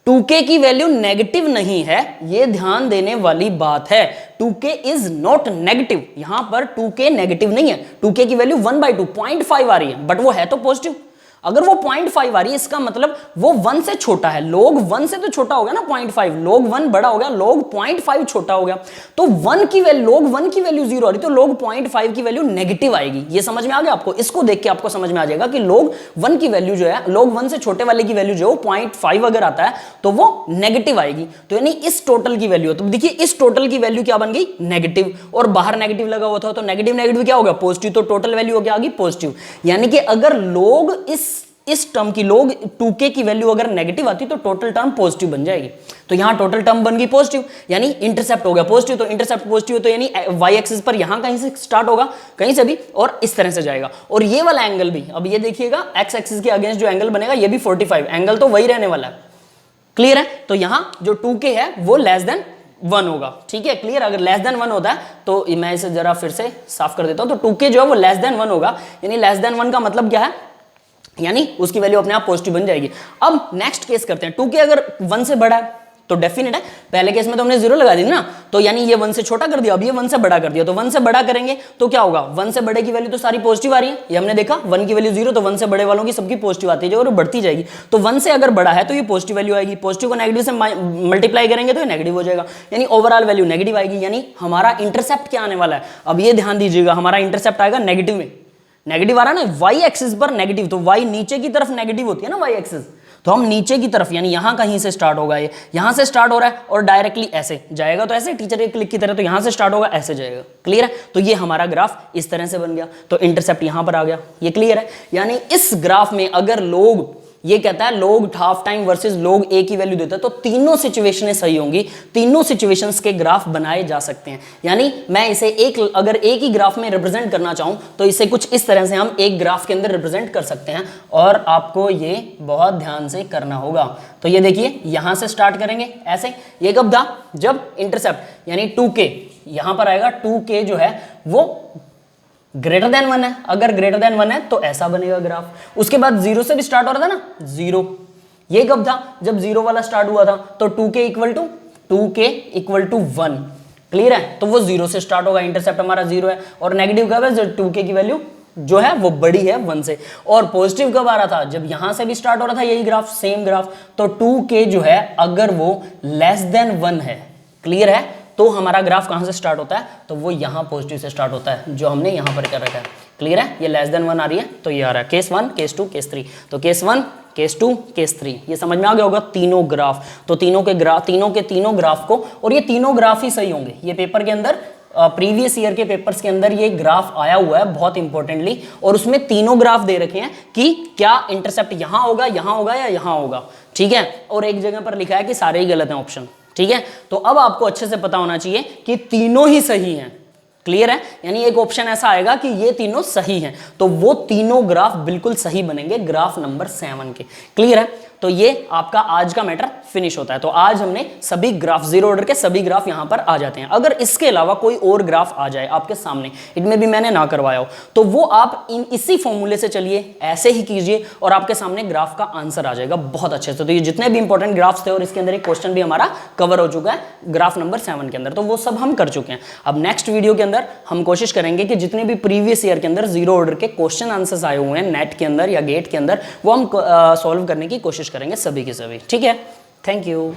2k की वैल्यू नेगेटिव नहीं है, ये ध्यान देने वाली बात है। 2k इज नॉट नेगेटिव, यहां पर 2k नेगेटिव नहीं है, 2k की वैल्यू 1/2 0.5 आ रही है, बट वो है तो पॉजिटिव। अगर वो 0.5 आ रही है इसका मतलब वो 1 से छोटा है, log 1 से तो छोटा हो गया ना 0.5, log 1 बड़ा हो गया, log 0.5 छोटा हो गया, तो log 1 की वैल्यू 0 आ रही, तो log 0.5 की वैल्यू नेगेटिव आएगी। ये समझ में आ गया आपको? इसको देख के आपको समझ में आ जाएगा कि log 1 की वैल्यू जो है, log 1 से छोटे वाले की वैल्यू जो 0.5 अगर आता है तो वो नेगेटिव आएगी। तो यानी इस टोटल की वैल्यू, तो देखिए इस टोटल की वैल्यू क्या बन गई नेगेटिव, और बाहर नेगेटिव लगा हुआ था, तो नेगेटिव क्या हो गया पॉजिटिव, तो टोटल वैल्यू क्या आ गई पॉजिटिव। यानी कि अगर log इस टर्म की log 2k की वैल्यू अगर नेगेटिव आती तो टोटल टर्म पॉजिटिव बन जाएगी। तो यहां टोटल टर्म बन गई पॉजिटिव, यानी इंटरसेप्ट हो गया पॉजिटिव, तो इंटरसेप्ट पॉजिटिव तो यानी y एक्सिस पर यहां कहीं से स्टार्ट होगा, कहीं से भी, और इस तरह से जाएगा। और ये वाला एंगल भी, अब ये देखिएगा x एक्सिस के अगेंस्ट जो एंगल बनेगा ये भी 45, एंगल तो वही रहने वाला है। क्लियर है? तो यहां जो 2k है वो लेस देन 1 होगा। ठीक है, क्लियर? अगर लेस देन 1 होता है तो मैं इसे जरा फिर से साफ कर देता हूं, तो 2k जो है वो लेस देन 1 होगा, यानी लेस देन 1 का मतलब क्या है यानी उसकी वैल्यू अपने आप पॉजिटिव बन जाएगी। अब नेक्स्ट केस करते हैं, 2k अगर 1 से बड़ा है तो डेफिनेट है, पहले केस में तो हमने 0 लगा दी ना, तो यानी ये 1 से छोटा कर दिया, अब ये 1 से बड़ा कर दिया, तो 1 से बड़ा करेंगे तो क्या होगा, 1 से बड़े की वैल्यू तो सारी पॉजिटिव आ रही है, ये हमने देखा 1 की वैल्यू 0, तो 1 से बड़े वालों की सबकी पॉजिटिव आती है और बढ़ती जाएगी। तो 1 से अगर बड़ा है तो ये पॉजिटिव वैल्यू आएगी, पॉजिटिव को नेगेटिव से मल्टीप्लाई करेंगे तो ये नेगेटिव हो जाएगा, यानी ओवरऑल वैल्यू नेगेटिव आएगी। यानी हमारा इंटरसेप्ट क्या आने वाला है, अब ये ध्यान दीजिएगा, हमारा इंटरसेप्ट आएगा नेगेटिव में, नेगेटिव आ रहा है ना, वाई एक्सिस पर नेगेटिव, तो वाई नीचे की तरफ नेगेटिव होती है ना वाई एक्सिस, तो हम नीचे की तरफ यानी यहां कहीं से स्टार्ट होगा, ये यहां से स्टार्ट हो रहा है और डायरेक्टली ऐसे जाएगा, तो ऐसे टीचर के क्लिक की तरह, तो यहां से स्टार्ट होगा ऐसे जाएगा, क्लियर है। तो ये हमारा ग्राफ इस तरह से बन गया, तो इंटरसेप्ट यहां पर आ गया, ये क्लियर है। यानी इस ग्राफ में अगर लोग, ये कहता है लोग हाफ टाइम वर्सेस लोग ए की वैल्यू देता है, तो तीनों सिचुएशनें सही होंगी, तीनों सिचुएशंस के ग्राफ बनाए जा सकते हैं। यानी मैं इसे अगर एक ही ग्राफ में रिप्रेजेंट करना चाहूं तो इसे कुछ इस तरह से हम एक ग्राफ के अंदर रिप्रेजेंट कर सकते हैं, और आपको ये बहुत ध्यान से करना होगा। तो ये देखिए यहां से स्टार्ट करेंगे ऐसे, ये कब था, जब इंटरसेप्ट यानी 2k यहां पर आएगा, 2k जो है वो ग्रेटर देन 1 है, अगर ग्रेटर देन 1 है तो ऐसा बनेगा ग्राफ। उसके बाद 0 से भी स्टार्ट हो रहा था ना, 0, ये कब था, जब 0 वाला स्टार्ट हुआ था, तो 2k इक्वल टू 1, क्लियर है। तो वो 0 से स्टार्ट होगा, इंटरसेप्ट हमारा 0 है, और नेगेटिव कब है, जब 2k की वैल्यू जो है वो बड़ी है 1 से, और पॉजिटिव कब आ रहा था, जब यहां से भी स्टार्ट हो रहा था यही ग्राफ, सेम ग्राफ, तो 2k जो है अगर वो लेस देन 1 है, क्लियर है, तो हमारा ग्राफ कहां से स्टार्ट होता है, तो वो यहां पॉजिटिव से स्टार्ट होता है, जो हमने यहां पर कर रखा है, क्लियर है। ये लेस देन 1 आ रही है तो ये आ रहा है केस 1, केस 2, केस 3, तो केस 1, केस 2, केस 3, ये समझ में आ गया होगा तीनों ग्राफ। तो तीनों के तीनों ग्राफ को, और ये तीनों ग्राफ ही सही होंगे, ये पेपर के अंदर प्रीवियस ईयर के पेपर्स के अंदर ये ग्राफ आया हुआ है बहुत इंपॉर्टेंटली, और उसमें तीनों ग्राफ दे रखे हैं कि क्या इंटरसेप्ट यहां होगा या यहां होगा, ठीक है। और एक जगह पर लिखा है कि सारे ही गलत हैं ऑप्शन, ठीक है। तो अब आपको अच्छे से पता होना चाहिए कि तीनों ही सही हैं, क्लियर है। यानी एक ऑप्शन ऐसा आएगा कि ये तीनों सही हैं, तो वो तीनों ग्राफ बिल्कुल सही बनेंगे ग्राफ नंबर 7 के, क्लियर है। तो ये आपका आज का मैटर फिनिश होता है। तो आज हमने सभी ग्राफ, जीरो ऑर्डर के सभी ग्राफ यहां पर आ जाते हैं। अगर इसके अलावा कोई और ग्राफ आ जाए आपके सामने, इनमें भी मैंने ना करवाया हो, तो वो आप इसी फॉर्मूले से चलिए, ऐसे ही कीजिए और आपके सामने ग्राफ का आंसर आ जाएगा बहुत अच्छे से। तो ये जितने भी इंपॉर्टेंट ग्राफ्स थे, और इसके अंदर एक क्वेश्चन भी हमारा कवर हो चुका है ग्राफ नंबर 7 के अंदर, तो वो सब हम कर चुके हैं। अब नेक्स्ट वीडियो के अंदर हम कोशिश करेंगे कि जितने भी प्रीवियस ईयर के अंदर जीरो ऑर्डर के क्वेश्चन आंसर्स आए हुए हैं नेट के अंदर या गेट के अंदर, वो हम सॉल्व करने की कोशिश करेंगे सभी के सभी, ठीक है। Thank you.